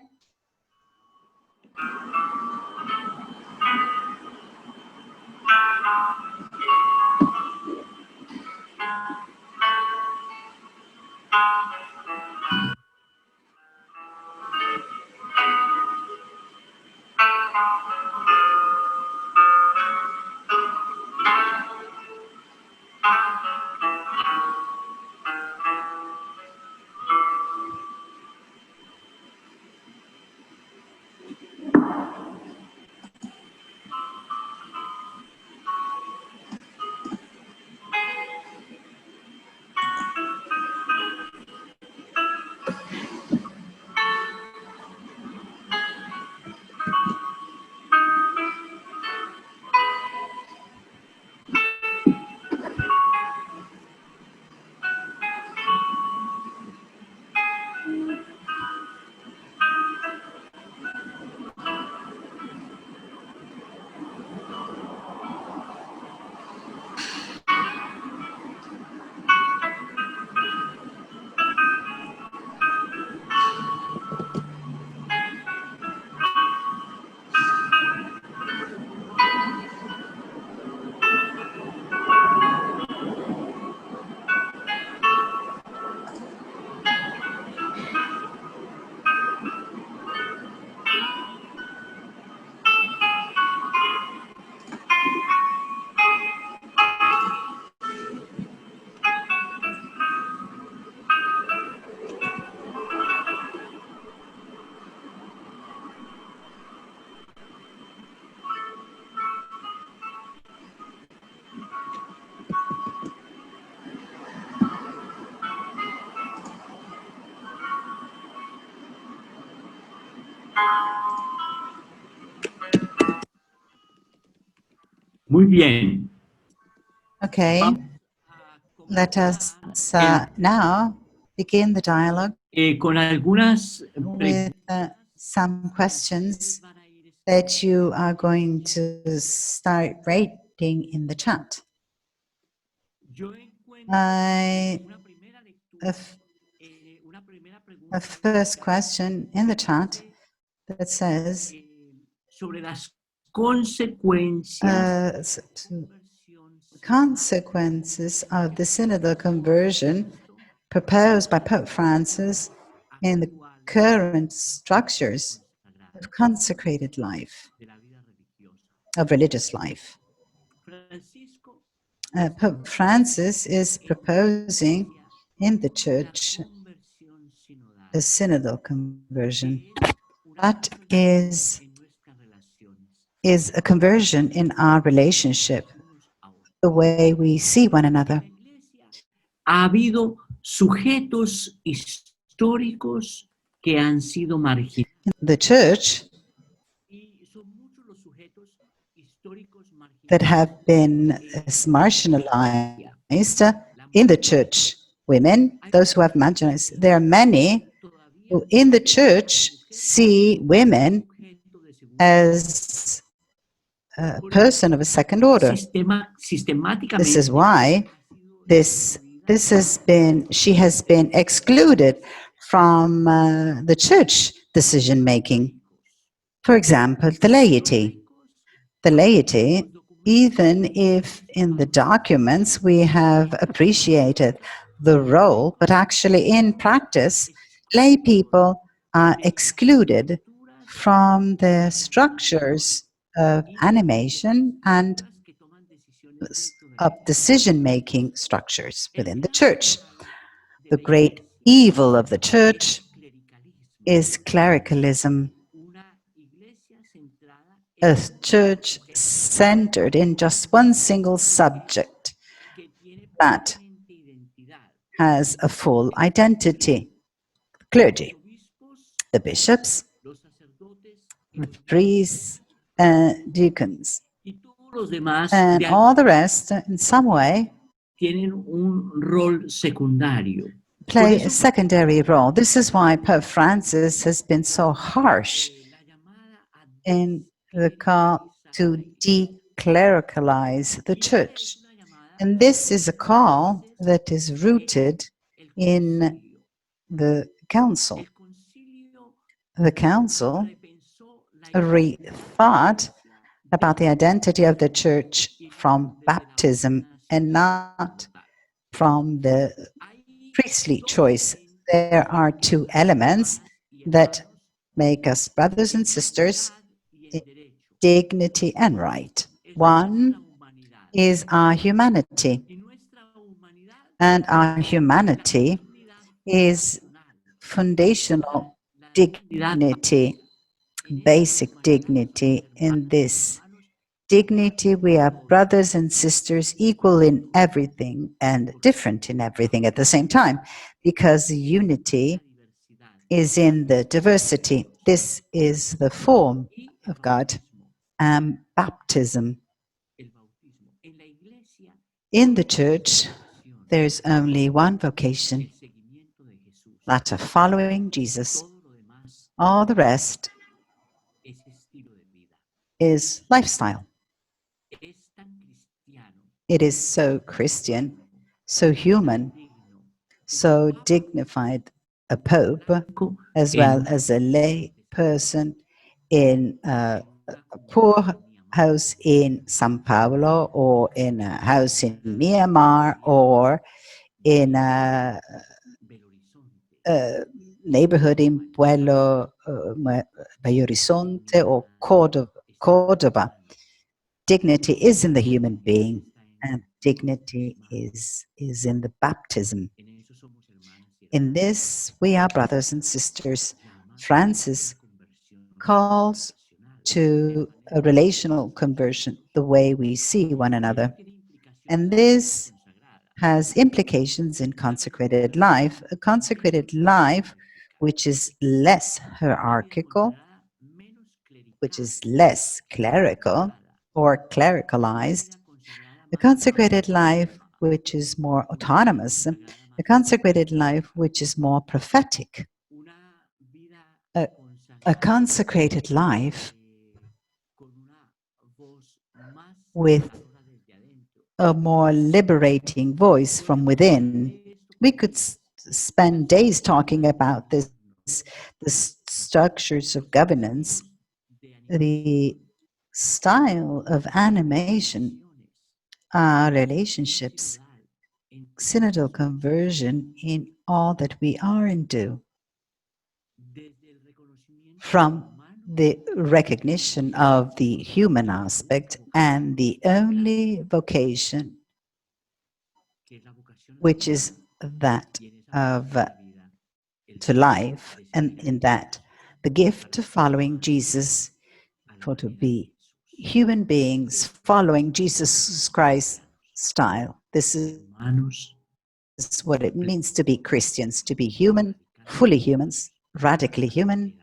muy bien. Okay, let us now begin the dialogue Con algunas with some questions that you are going to start writing in the chat. I a first question in the chat that says, sobre las consecuencias consequences of the synodal conversion proposed by Pope Francis in the current structures of consecrated life, of religious life. Pope Francis is proposing in the Church a synodal conversion. That is a conversion in our relationship, the way we see one another. Ha habido sujetos históricos que han sido marginados. The Church that have been marginalized in the Church, women, those who have marginalized. There are many who in the Church see women as a person of a second order. This is why she has been excluded from the Church decision making. For example, the laity. The laity, even if in the documents we have appreciated the role, but actually in practice, lay people are excluded from the structures of animation and of decision-making structures within the Church. The great evil of the Church is clericalism, a church centered in just one single subject that has a full identity. Clergy, the bishops, the priests, deacons, and all the rest, in some way, tienen un rol secundario. play a secondary role. This is why Pope Francis has been so harsh in the call to declericalize the Church. And this is a call that is rooted in the Council. The Council rethought about the identity of the Church from baptism and not from the priestly choice. There are two elements that make us brothers and sisters in dignity and right. One is our humanity, and our humanity is foundational dignity, basic dignity. In this dignity, we are brothers and sisters, equal in everything and different in everything at the same time, because the unity is in the diversity. This is the form of God. Baptism. In the Church, there is only one vocation, that of following Jesus. All the rest is lifestyle. It is so Christian, so human, so dignified, a pope, as well as a lay person in a poor house in São Paulo, or in a house in Myanmar, or in a neighborhood in Pueblo, Belo Horizonte, or Cordoba. Dignity is in the human being, and dignity is in the baptism. In this, we are brothers and sisters. Francis calls to a relational conversion, the way we see one another. And this has implications in consecrated life, a consecrated life which is less hierarchical, which is less clerical or clericalized, a consecrated life which is more autonomous, a consecrated life which is more prophetic, a consecrated life with a more liberating voice from within. We could spend days talking about this the structures of governance, the style of animation, relationships, synodal conversion in all that we are and do, from the recognition of the human aspect and the only vocation, which is that of to life, and in that the gift of following Jesus, for to be human beings following Jesus Christ's style. This is what it means to be Christians, to be human, fully humans, radically human,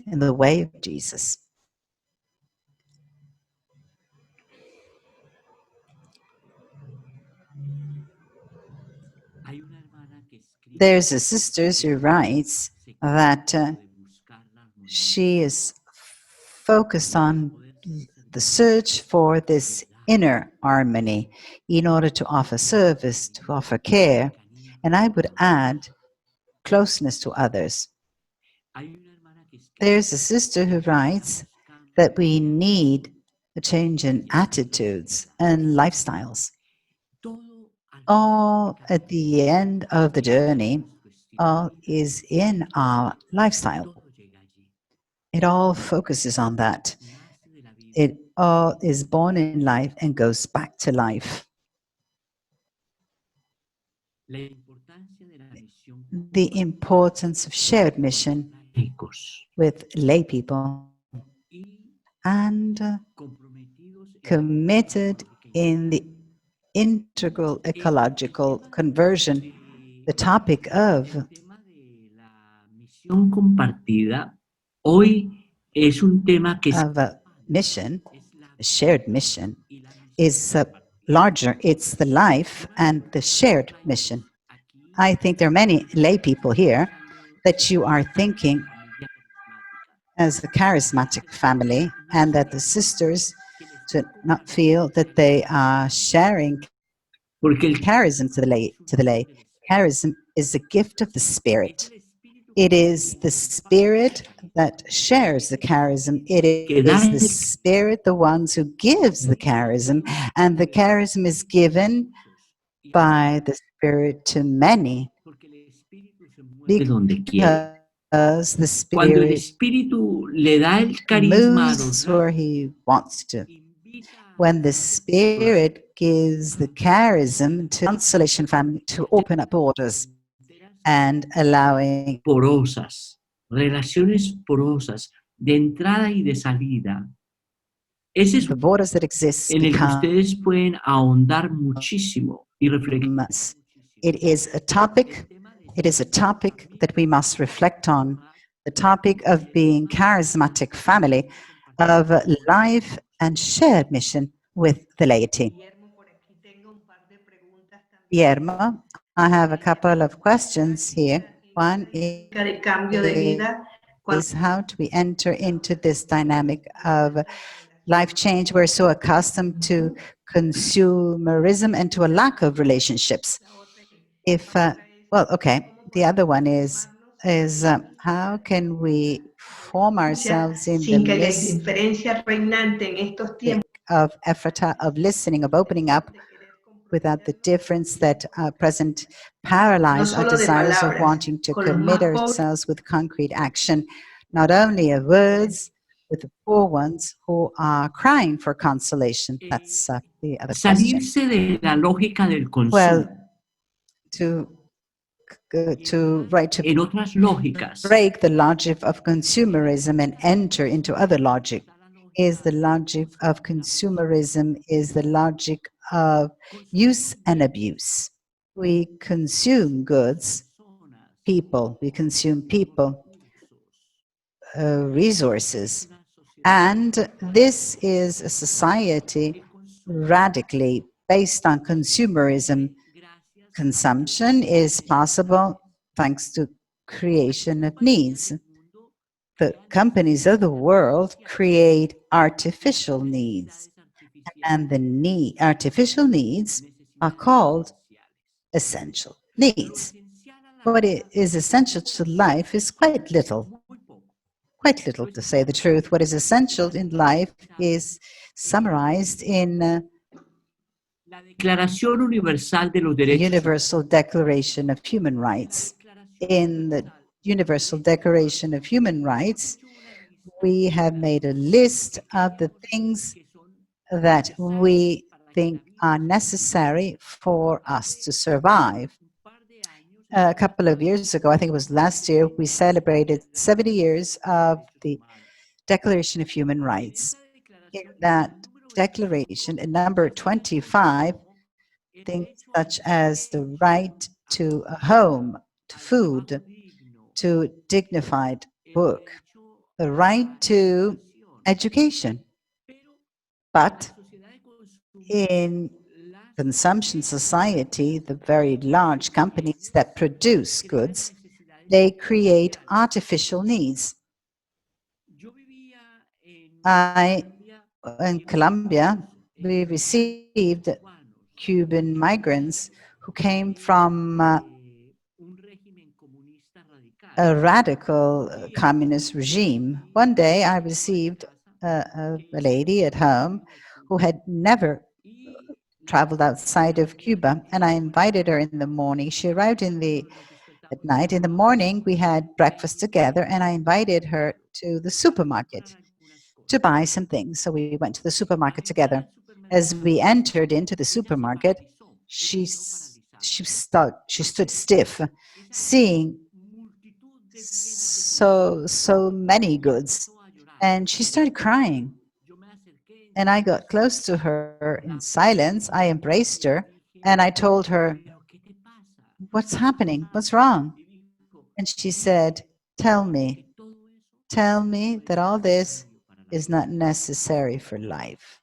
in the way of Jesus. There's a sister who writes that she is focused on the search for this inner harmony in order to offer service, to offer care, and I would add closeness to others. There's a sister who writes that we need a change in attitudes and lifestyles. All at the end of the journey, all is in our lifestyle. It all focuses on that. It all is born in life and goes back to life. The importance of shared mission with lay people and committed in the integral ecological conversion, the topic of mission, a shared mission, is larger. It's the life and the shared mission. I think there are many lay people here that you are thinking as a charismatic family, and that the sisters should not feel that they are sharing charism to the lay. Charism is a gift of the Spirit. It is the Spirit that shares the charism. It is the Spirit, the ones who gives the charism, and the charism is given by the Spirit to many, because the Spirit moves where He wants to. When the Spirit gives the charism to Consolation Family to open up borders and allowing relaciones porosas de entrada y de salida. the borders that exist En el que become ustedes pueden ahondar muchísimo y reflexionar. It is a topic that we must reflect on, the topic of being charismatic family, of life and shared mission with the laity. Guillermo, I have a couple of questions here. One de cambio de vida is how do we enter into this dynamic of life change? We're so accustomed to consumerism and to a lack of relationships. The other one is how can we form ourselves in the sin que la midst indiferencia reinante en estos tiempos of effort, of listening, of opening up, without the difference that present paralyze our solo de desires of palabras, wanting to con los commit más pobres. ourselves with concrete action, not only of words, with the poor ones who are crying for consolation. That's the other question. Salirse de la lógica del Well, consumo. to En otras lógicas. break the logic of consumerism and enter into other logic. Is the logic of consumerism is the logic of use and abuse. We consume goods, people, we consume people, resources, and this is a society radically based on consumerism. Consumption is possible thanks to creation of needs. The companies of the world create artificial needs, and the artificial needs are called essential needs. what is essential to life is quite little. Quite little, to say the truth. What is essential in life is summarized in La Declaración Universal de los the Derechos Universal Declaration of Human Rights. In the Universal Declaration of Human Rights, we have made a list of the things that we think are necessary for us to survive. A couple of years ago, I think it was last year, we celebrated 70 years of the Declaration of Human Rights. In that declaration, in number 25, things such as the right to a home, to food, to dignified work, the right to education. But in consumption society, the very large companies that produce goods, they create artificial needs. In Colombia, we received Cuban migrants who came from a radical communist regime. One day I received a lady at home who had never traveled outside of Cuba, and I invited her in the morning. She arrived at night. In the morning, we had breakfast together, and I invited her to the supermarket to buy some things. So we went to the supermarket together. As we entered into the supermarket, she stood stiff, seeing so many goods, and she started crying. And I got close to her in silence. I embraced her, and I told her, "What's happening? What's wrong?" And she said, tell me that all this is not necessary for life."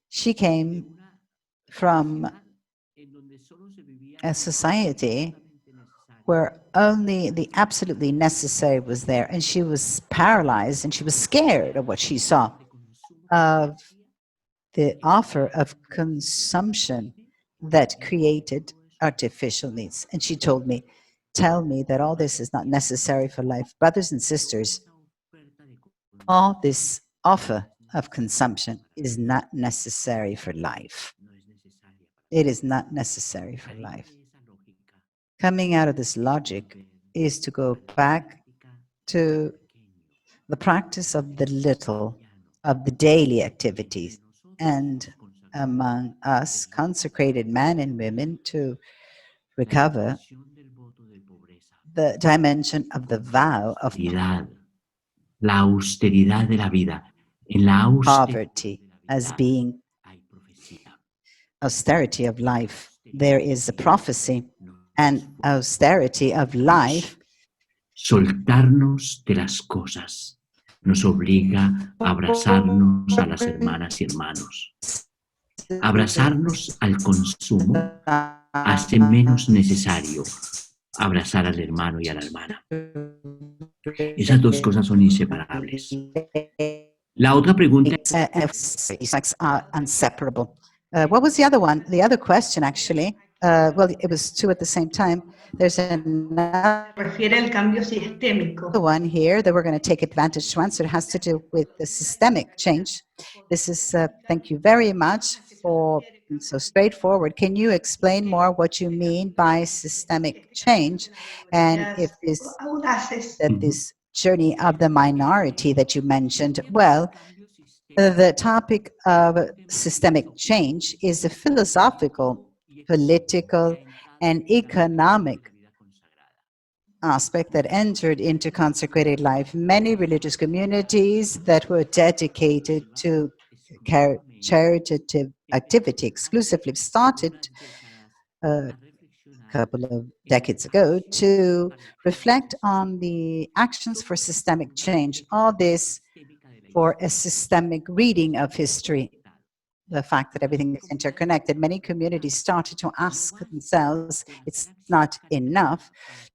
She came from a society where only the absolutely necessary was there, and she was paralyzed and she was scared of what she saw, of the offer of consumption that created artificial needs. And she told me, tell me that all this is not necessary for life. Brothers and sisters, all this offer of consumption is not necessary for life. It is not necessary for life. Coming out of this logic is to go back to the practice of the little, of the daily activities, and among us, consecrated men and women, to recover the dimension of the vow of la austeridad de la vida. En la poverty as being austerity of life. There is a prophecy, and austerity of life soltarnos de las cosas nos obliga a abrazarnos a las hermanas y hermanos. Abrazarnos al consumo hace menos necesario abrazar al hermano y a la hermana. Esas dos cosas son inseparables. La otra pregunta are inseparable. What was the other one? The other question, actually, well, it was two at the same time. There's another Refiere al cambio sistémico. one here that we're going to take advantage to answer. It has to do with the systemic change. This is, thank you very much for being so straightforward. Can you explain more what you mean by systemic change, and if this journey of the minority that you mentioned? Well, the topic of systemic change is a philosophical, political, and economic aspect that entered into consecrated life. Many religious communities that were dedicated to charitative activity exclusively started a couple of decades ago to reflect on the actions for systemic change. All this for a systemic reading of history, the fact that everything is interconnected. Many communities started to ask themselves, it's not enough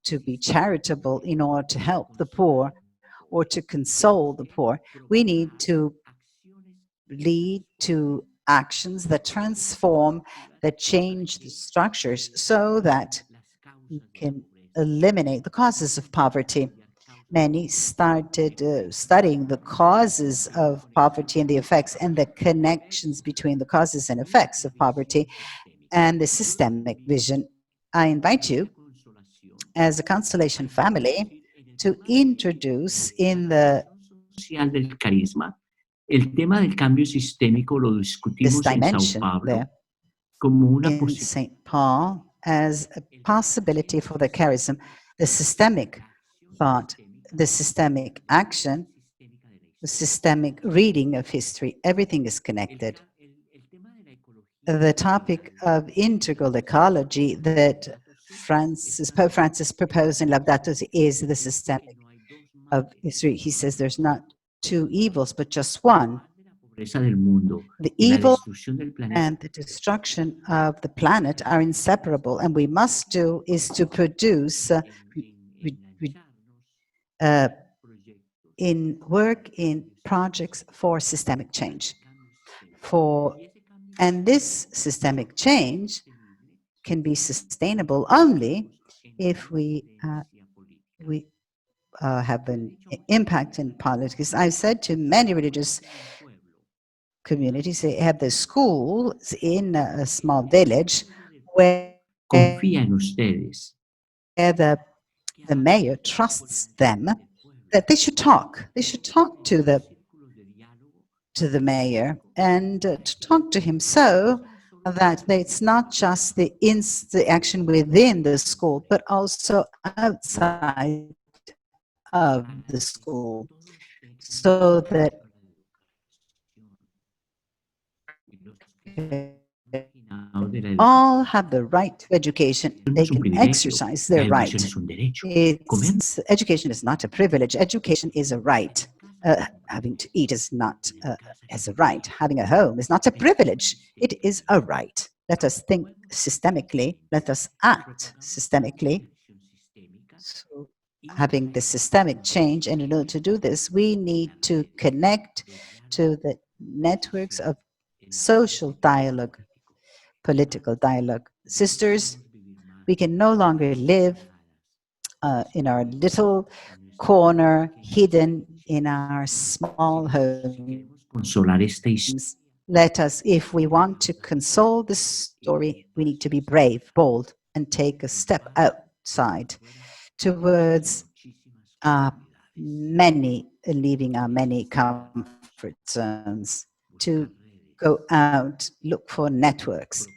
to be charitable in order to help the poor or to console the poor. We need to lead to actions that transform, that change the structures so that we can eliminate the causes of poverty. Many started studying the causes of poverty and the effects and the connections between the causes and effects of poverty and the systemic vision. I invite you, as a Constellation family, to introduce in the social del carisma. El tema del cambio sistémico lo this discutimos en Sao dimension Paulo there como una in posibilidad. St. Paul as a possibility for the charism, the systemic thought, the systemic action, the systemic reading of history. Everything is connected. The topic of integral ecology that Pope Francis proposed in Laudato Si is the systemic of history. He says there's not two evils, but just one. The evil and the destruction of the planet are inseparable, and we must do is to produce in work in projects for systemic change. And this systemic change can be sustainable only if we have an impact in politics. I've said to many religious communities, they have the schools in a small village where the mayor trusts them that they should talk. They should talk to the mayor and to talk to him so that it's not just the action within the school, but also outside of the school, so that all have the right to education. They can exercise their right. Education is not a privilege. Education is a right. Having to eat is not as a right. Having a home is not a privilege. It is a right. Let us think systemically. Let us act systemically. So, having the systemic change, and in order to do this, we need to connect to the networks of social dialogue, political dialogue. Sisters, we can no longer live in our little corner, hidden in our small homes. Let us, if we want to console this story, we need to be brave, bold, and take a step outside towards leaving our many comfort zones, to go out, look for networks,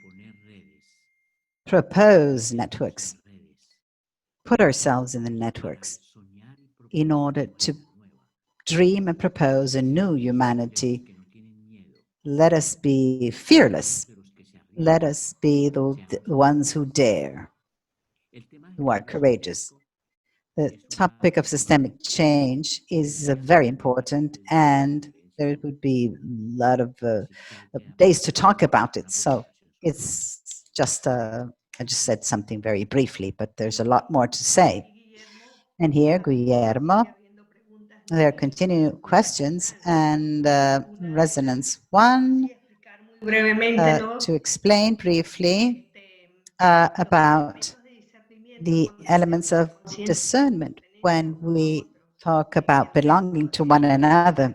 propose networks, put ourselves in the networks in order to dream and propose a new humanity. Let us be fearless. Let us be the ones who dare, who are courageous. The topic of systemic change is very important, and there would be a lot of days to talk about it. So it's just, I just said something very briefly, but there's a lot more to say. And here, Guillermo, there are continuing questions and resonance. One, to explain briefly about the elements of discernment when we talk about belonging to one another,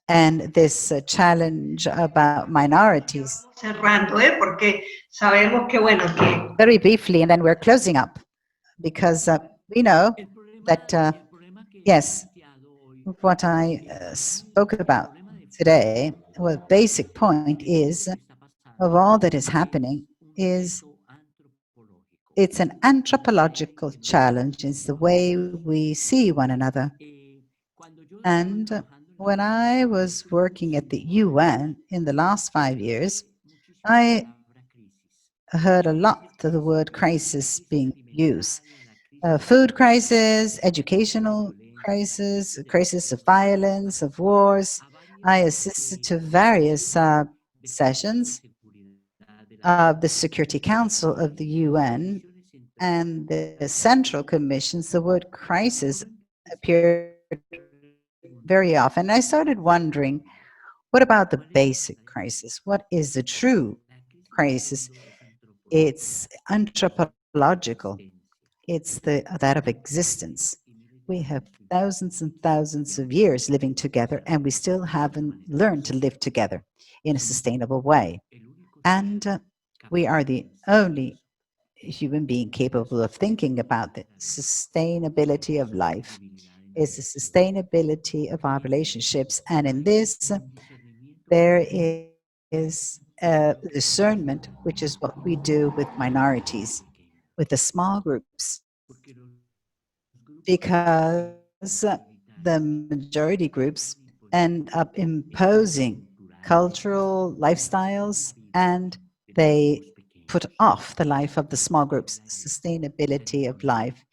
and this challenge about minorities. Very briefly, and then we're closing up, because we know that, yes, what I spoke about today, well, basic point is, of all that is happening, is it's an anthropological challenge. It's the way we see one another. And when I was working at the UN in the last 5 years, I heard a lot of the word crisis being used. Food crisis, educational crisis, crisis of violence, of wars. I assisted to various sessions of the Security Council of the UN and the central commissions. The word crisis appeared very often. I started wondering, What about the basic crisis? What is the true crisis? It's anthropological. It's that of existence. We have thousands and thousands of years living together, and we still haven't learned to live together in a sustainable way. And we are the only human being capable of thinking about the sustainability of life. It's the sustainability of our relationships. And in this, there is discernment, which is what we do with minorities, with the small groups, because the majority groups end up imposing cultural lifestyles and they put off the life of the small groups. Sustainability of life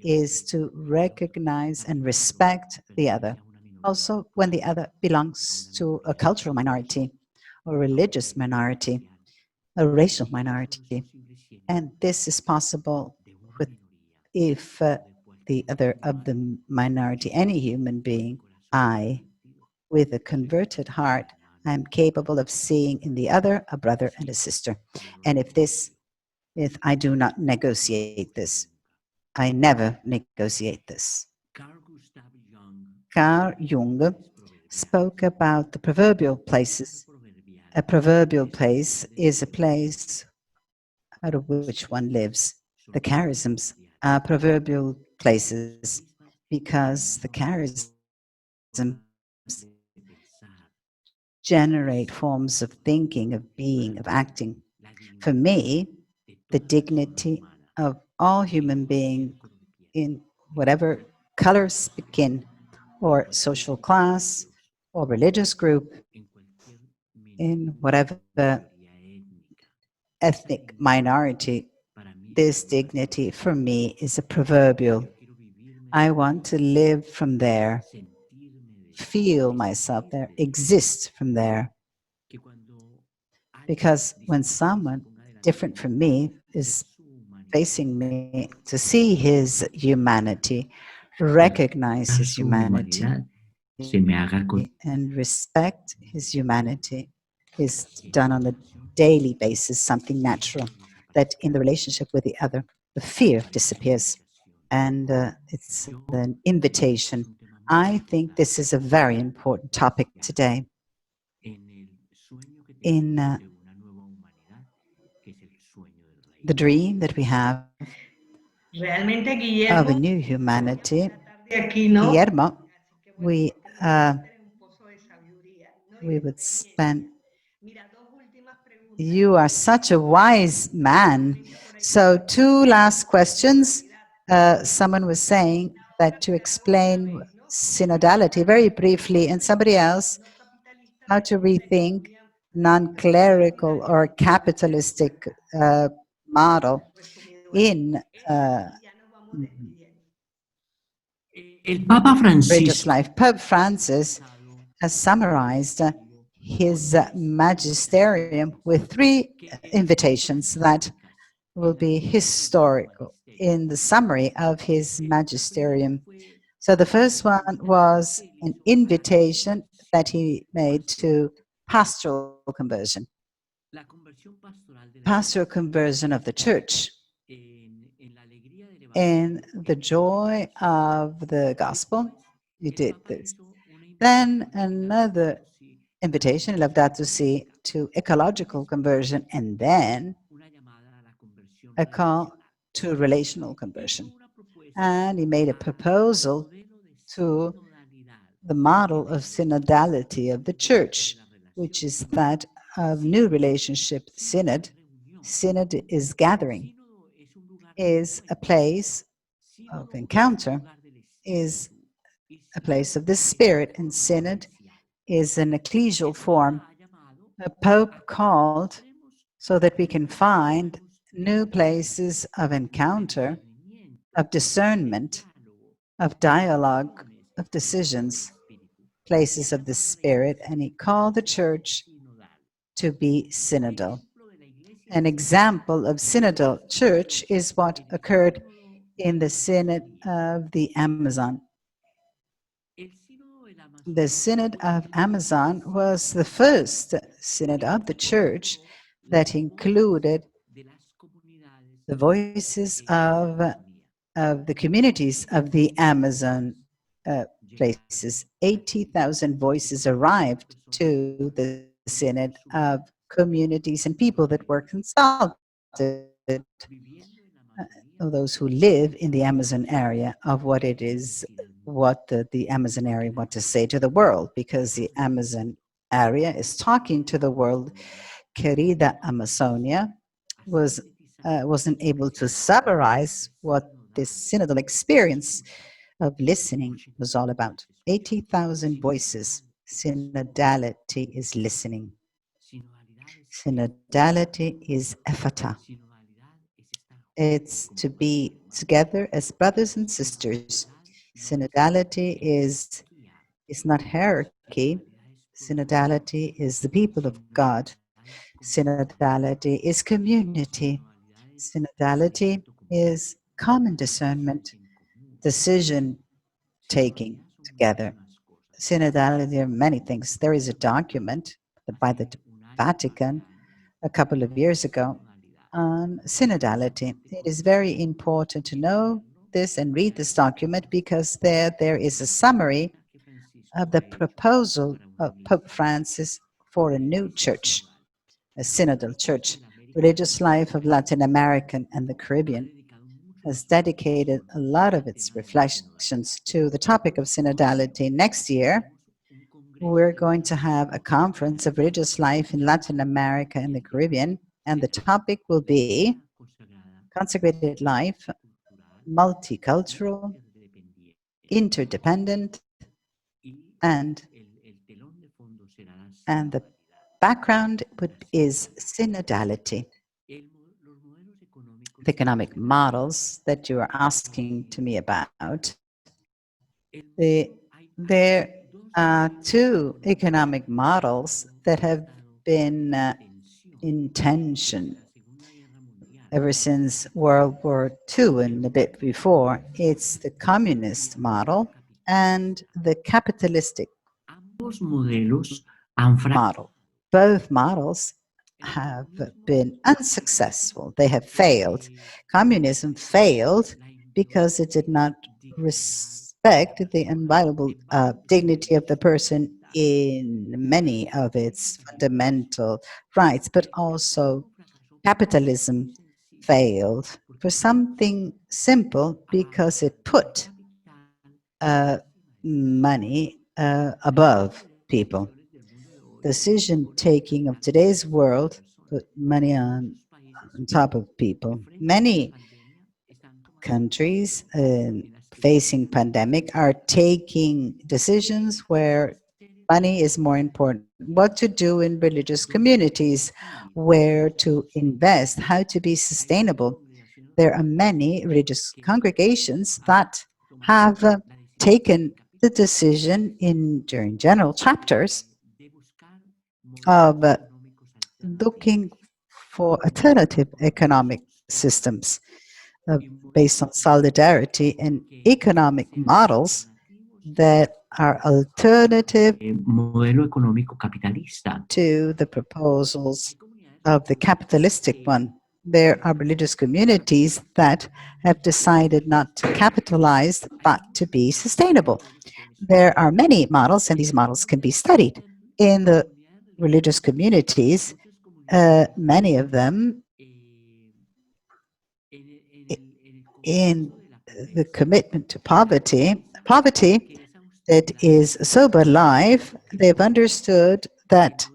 is to recognize and respect the other. Also, when the other belongs to a cultural minority, a religious minority, a racial minority. And this is possible with if the other of the minority, any human being, I, with a converted heart, I am capable of seeing in the other a brother and a sister. And if I do not negotiate this, I never negotiate this. Carl Jung spoke about the proverbial places. A proverbial place is a place out of which one lives. The charisms are proverbial places because the charisms generate forms of thinking, of being, of acting. For me, the dignity of all human beings in whatever color, skin, or social class, or religious group, in whatever ethnic minority, this dignity for me is a proverbial. I want to live from there, feel myself there, exist from there. Because when someone different from me is facing me, to see his humanity, recognize his humanity, and respect his humanity is done on a daily basis, something natural, that in the relationship with the other, the fear disappears. And it's an invitation. I think this is a very important topic today. In the dream that we have Realmente, of a Guillermo, new humanity, aquí, ¿no? Guillermo, Así que we bueno, porque tú eres un pozo de sabiduría, ¿no? Y de would experiencia. spend. Mira, dos últimas preguntas. You are such a wise man. So, two last questions. Someone was saying that to explain synodality very briefly, and somebody else, how to rethink non-clerical or capitalistic model in El Papa religious Francisco life. Pope Francis has summarized his magisterium with three invitations that will be historical in the summary of his magisterium. So the first one was an invitation that he made to pastoral conversion, pastoral conversion of the church. In the joy of the gospel, he did this. Then another invitation, Laudato Si, to ecological conversion, and then a call to relational conversion. And he made a proposal to the model of synodality of the church, which is that of new relationship synod. Synod is gathering, is a place of encounter, is a place of the spirit, and synod is an ecclesial form. A pope called so that we can find new places of encounter, of discernment, of dialogue, of decisions, places of the Spirit, and he called the church to be synodal. An example of synodal church is what occurred in the Synod of the Amazon. The Synod of Amazon was the first synod of the church that included the voices of the communities of the Amazon places. 80,000 voices arrived to the Synod of communities and people that were consulted, those who live in the Amazon area, of what it is, what the Amazon area want to say to the world, because the Amazon area is talking to the world. Querida Amazonia wasn't able to summarize what this synodal experience of listening was all about. 80,000 voices. Synodality is listening. Synodality is ephata. It's to be together as brothers and sisters. Synodality is not hierarchy. Synodality is the people of God. Synodality is community. Synodality is common discernment, decision taking together. Synodality, there are many things. There is a document by the Vatican a couple of years ago on synodality. It is very important to know this and read this document, because there is a summary of the proposal of Pope Francis for a new church, a synodal church. Religious Life of Latin America and the Caribbean has dedicated a lot of its reflections to the topic of synodality. Next year, we're going to have a conference of religious life in Latin America and the Caribbean, and the topic will be consecrated life, multicultural, interdependent, and the background is synodality. The economic models that you are asking to me about, there are two economic models that have been in tension ever since World War II and a bit before. It's the communist model and the capitalistic model. Both models have been unsuccessful. They have failed. Communism failed because it did not respect the inviolable dignity of the person in many of its fundamental rights, but also capitalism failed for something simple, because it put money above people. Decision taking of today's world put money on top of people. Many countries facing pandemic are taking decisions where money is more important. What to do in religious communities, where to invest, how to be sustainable. There are many religious congregations that have taken the decision during general chapters of looking for alternative economic systems based on solidarity and economic models that are alternative to the proposals of the capitalistic one. There are religious communities that have decided not to capitalize, but to be sustainable. There are many models, and these models can be studied. In the religious communities, many of them, in the commitment to poverty that is a sober life, they've understood that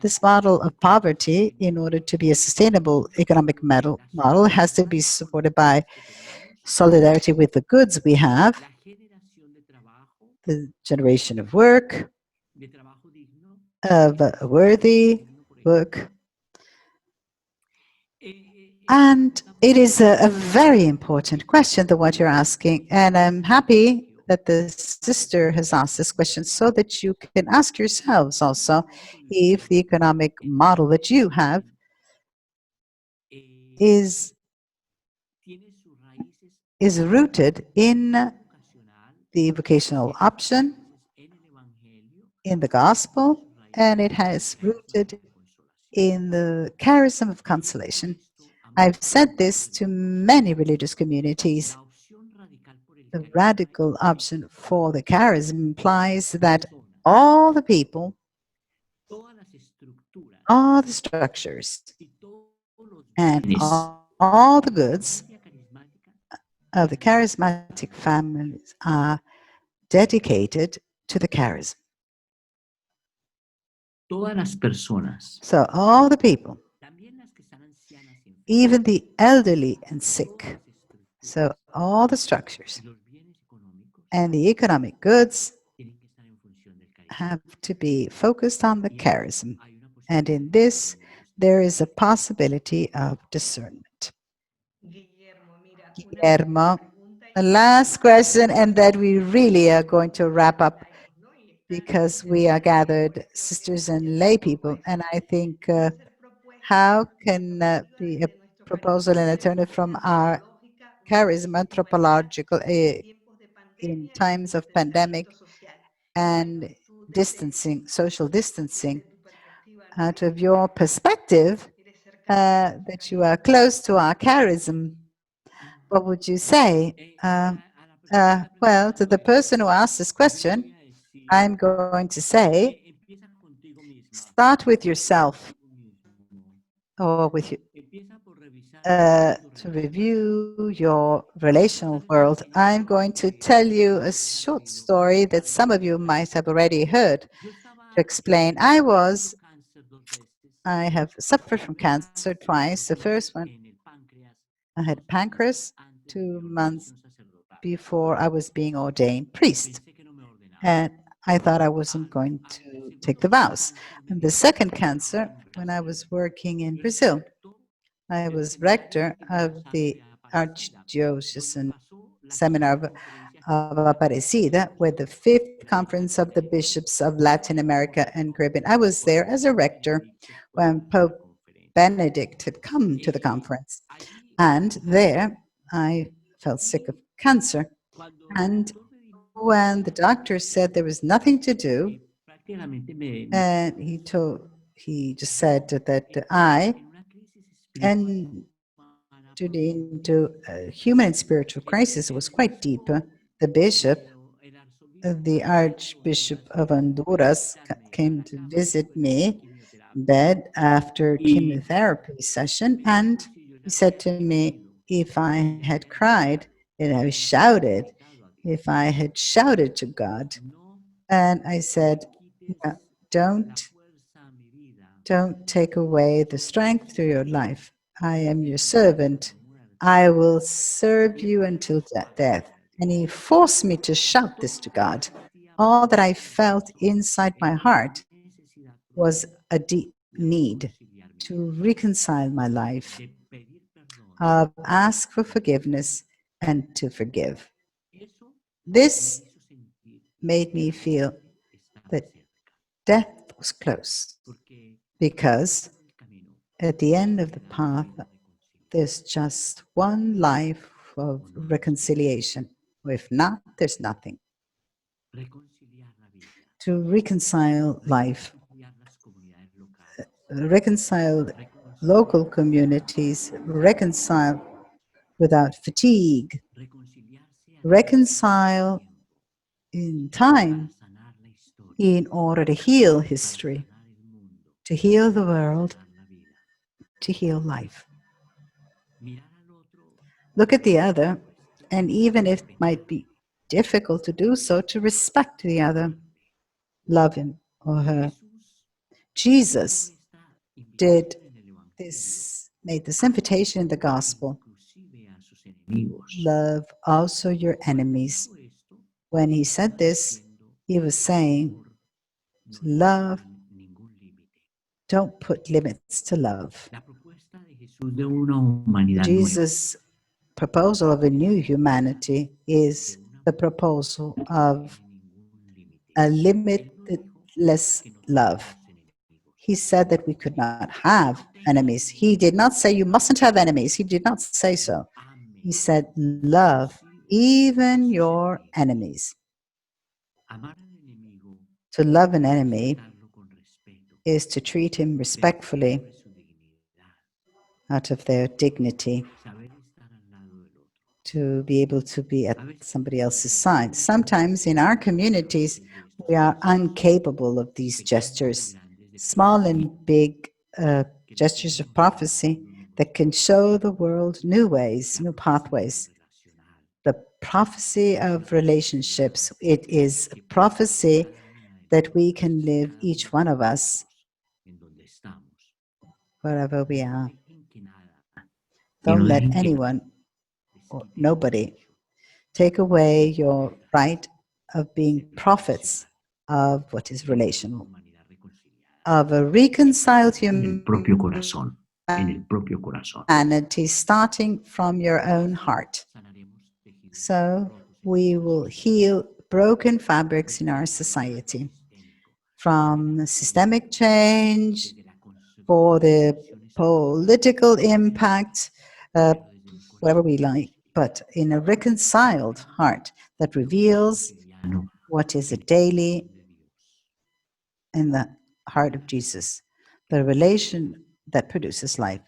this model of poverty, in order to be a sustainable economic model, has to be supported by solidarity with the goods we have, the generation of work, of worthy work. And it is a very important question, the what you're asking. And I'm happy that the sister has asked this question, so that you can ask yourselves also if the economic model that you have is rooted in the vocational option in the gospel, and it has rooted in the charism of consolation. I've said this to many religious communities. The radical option for the charism implies that all the people, all the structures, and all the goods of the charismatic families are dedicated to the charism. Todas las personas, So all the people, even the elderly and sick, so all the structures and the economic goods have to be focused on the charism. And in this, there is a possibility of discernment. Guillermo, the last question, and then we really are going to wrap up because we are gathered sisters and lay people. And I think how can be a proposal and alternative from our charism anthropological in times of pandemic and distancing, social distancing, out of your perspective, that you are close to our charism, what would you say? Well, to the person who asked this question, I'm going to say, start with yourself or with you, to review your relational world. I'm going to tell you a short story that some of you might have already heard to explain. I have suffered from cancer twice. The first one, I had pancreas 2 months before I was being ordained priest. And I thought I wasn't going to take the vows. And the second cancer, when I was working in Brazil, I was rector of the Archdiocesan Seminar of Aparecida, with the fifth conference of the bishops of Latin America and Caribbean. I was there as a rector when Pope Benedict had come to the conference. And there I felt sick of cancer. And when the doctor said there was nothing to do, and he just said that I entered into a human and spiritual crisis. It was quite deep. The bishop, the Archbishop of Honduras, came to visit me in bed after chemotherapy session, and he said to me if I had cried and I shouted, if I had shouted to God. And I said, "No, don't take away the strength to your life. I am your servant. I will serve you until death." And he forced me to shout this to God. All that I felt inside my heart was a deep need to reconcile my life, of ask for forgiveness and to forgive. This made me feel that death was close, because at the end of the path, there's just one life of reconciliation. If not, there's nothing. To reconcile life, reconcile local communities, reconcile without fatigue, reconcile in time in order to heal history, to heal the world, to heal life. Look at the other, and even if it might be difficult to do so, to respect the other, love him or her. Jesus did this, made this invitation in the gospel: love also your enemies. When he said this, he was saying, love, don't put limits to love. Jesus' proposal of a new humanity is the proposal of a limitless love. He said that we could not have enemies. He did not say you mustn't have enemies. He did not say so. He said, love even your enemies. To love an enemy tratarlo con respeto, is to treat him respectfully de su dignidad, out of their dignity, saber estar al lado del otro. to be able to be at A veces somebody else's side. Sometimes in our communities, we are incapable of these gestures, small and big gestures of prophecy that can show the world new ways, new pathways. The prophecy of relationships, it is a prophecy that we can live, each one of us, en donde estamos. wherever we are. Dejen que nada, y Don't no let dejen que anyone les or quite el nobody derecho take away your right of being prophets of what is relational, humanidad reconciliada of a reconciled en el propio corazón, en el propio corazón. humanity starting from your own heart. Sanaremos tejidos So rotos en we will heal broken fabrics in our society, from systemic change desde la for the concepción political impact, pero desde un wherever corazón we like, but in a reconciled heart that reveals cotidiano what is a en el daily corazón de Dios. in the heart of Jesus, the relation that produces life.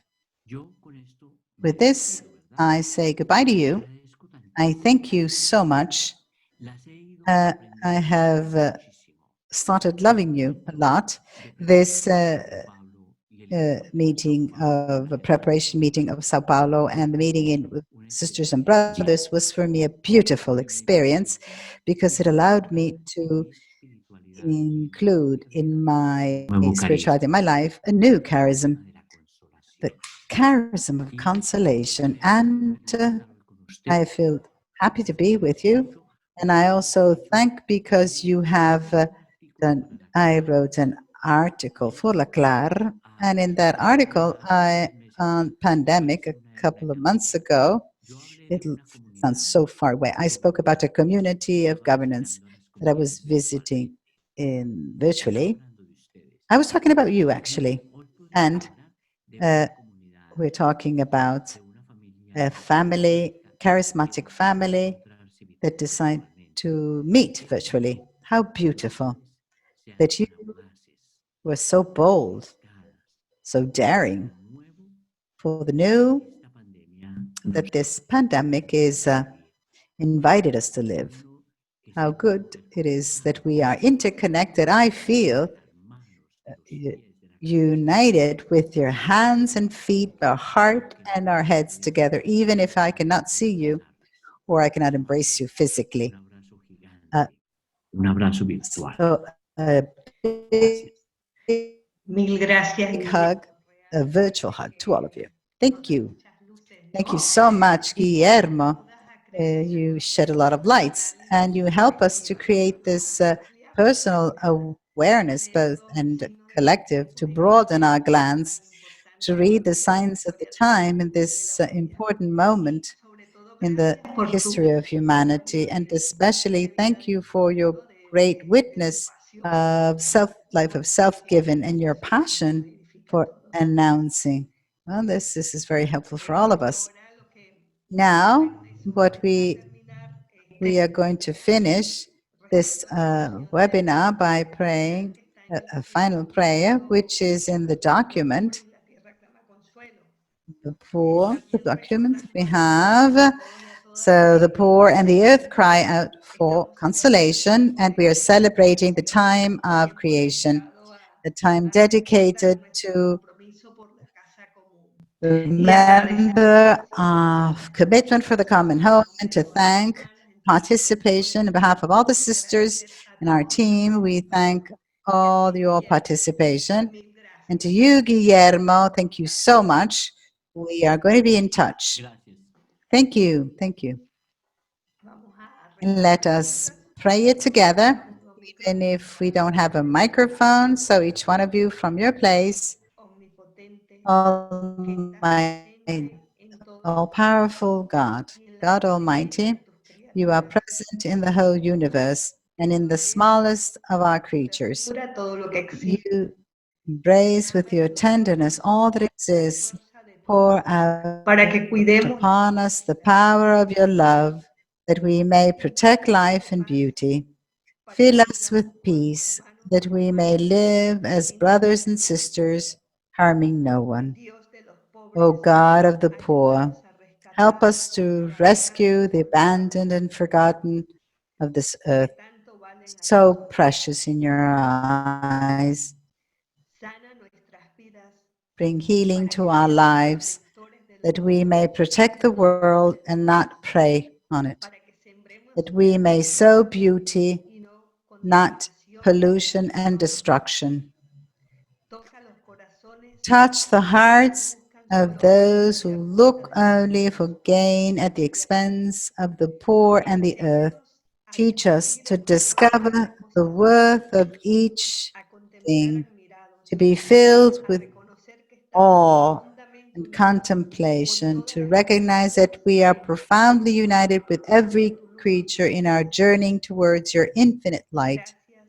Yo con esto me With this, despido, ¿verdad? I say goodbye to you. Agradezco tanto. I thank you so much. Las he ido I aprendiendo have muchísimo. started loving you a lot. This meeting of a preparation meeting of Sao Paulo and the meeting in with sisters and brothers was for me a beautiful experience because it allowed me to include in my spirituality, in my life, a new charism, the charism of consolation. And I feel happy to be with you. And I also thank because you have done, I wrote an article for La Clar, and in that article, on pandemic a couple of months ago, it sounds so far away. I spoke about a community of governance that I was visiting in virtually. I was talking about you actually, and we're talking about a family, charismatic family that decide to meet virtually. How beautiful that you were so bold, so daring for the new that this pandemic is invited us to live. How good it is that we are interconnected. I feel united with your hands and feet, our heart and our heads together, even if I cannot see you or I cannot embrace you physically. Un abrazo virtual. So a big, Mil gracias, big Guillermo. hug, a virtual hug to all of you. Thank you. Muchas luces, Thank you ¿no? so much, Guillermo. Ayudas a crear You shed a lot of lights and you help us to create this personal awareness, both and collective, to broaden our glance, to read the signs of the time in this important moment sobre todo in the gracias por tu history of humanity. And especially thank you for your great witness of life of self-giving and your passion for announcing. Well, this is very helpful for all of us. ahora lo que Now, what terminar we are going to finish this webinar by praying a final prayer, which is in the document, la tierra clama consuelo. the document we have. So the poor and the earth cry out for consolation, and we are celebrating the time of creation, the time dedicated to Compromiso por la casa común. remember our commitment for the common home and to thank participation on behalf of all the sisters in our team. We thank all your participation. Mil gracias. And to you, Guillermo, thank you so much. We are going to be in touch. Gracias. Thank you. Thank you. Vamos a And let us pray it together, even if we don't have a microphone. So each one of you from your place, omnipotente, Almighty, all-powerful God, God Almighty, you are present in the whole universe and in the smallest of our creatures. cura todo lo que existe. You embrace with your tenderness all that exists. Pour out Para que cuidemos upon us the power of your love, that we may protect life and beauty. Fill us with peace that we may live as brothers and sisters, harming no one. Dios de los O pobres, God of the poor, ayúdanos a rescatar help us to los rescue the olvidados abandoned and forgotten of this que earth, tanto valen a so tus ojos. precious in your eyes. Sana nuestras vidas Bring healing para to que our seamos lives, protectores del that we mundo, may protect the world and not prey on it, para que sembremos that we may sow beauty, y no not contaminación. pollution and destruction. Toca los corazones Touch the hearts buscan of solo those who beneficiarse look a sí only for mismos. gain at the expense of the poor and the earth. Enséñanos a Teach us to descubrir discover cada the cosa worth of each a contemplar thing, admirados, to be filled a with reconocer que estamos awe profundamente and unidos contemplation, con todas to las recognize that we are profoundly united with every tu luz. creature in our journeying towards your infinite light. Gracias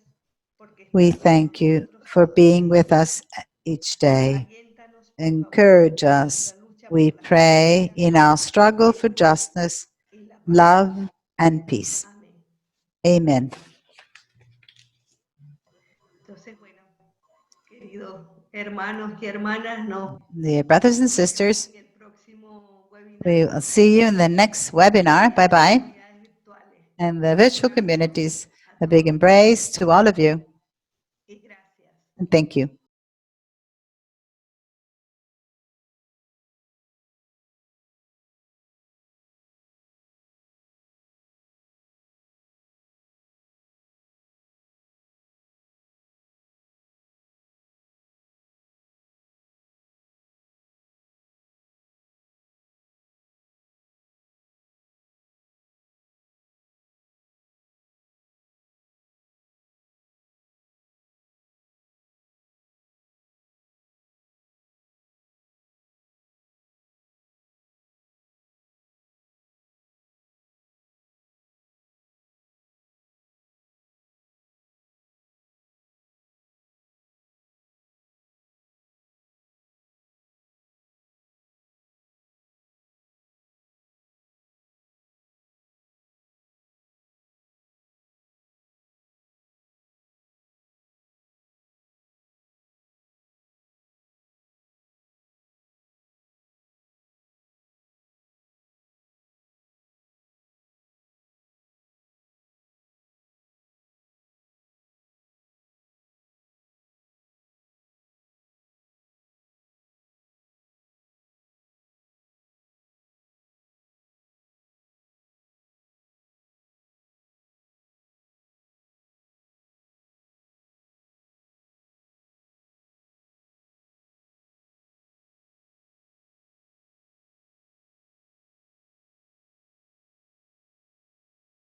porque We estás con thank you nosotros. for being with us each day. Aliéntanos, por favor, Encourage en us, nuestra lucha we por la pray, justicia in our struggle for justice, y la paz. love, and peace. Amén. Amen. Entonces, bueno, queridos hermanos y hermanas, nos Dear brothers and sisters, vemos en el próximo webinar we will see you in the next webinar. Bye bye. comunidades virtuales. And the virtual communities, a big embrace to all of you. Y gracias. And thank you.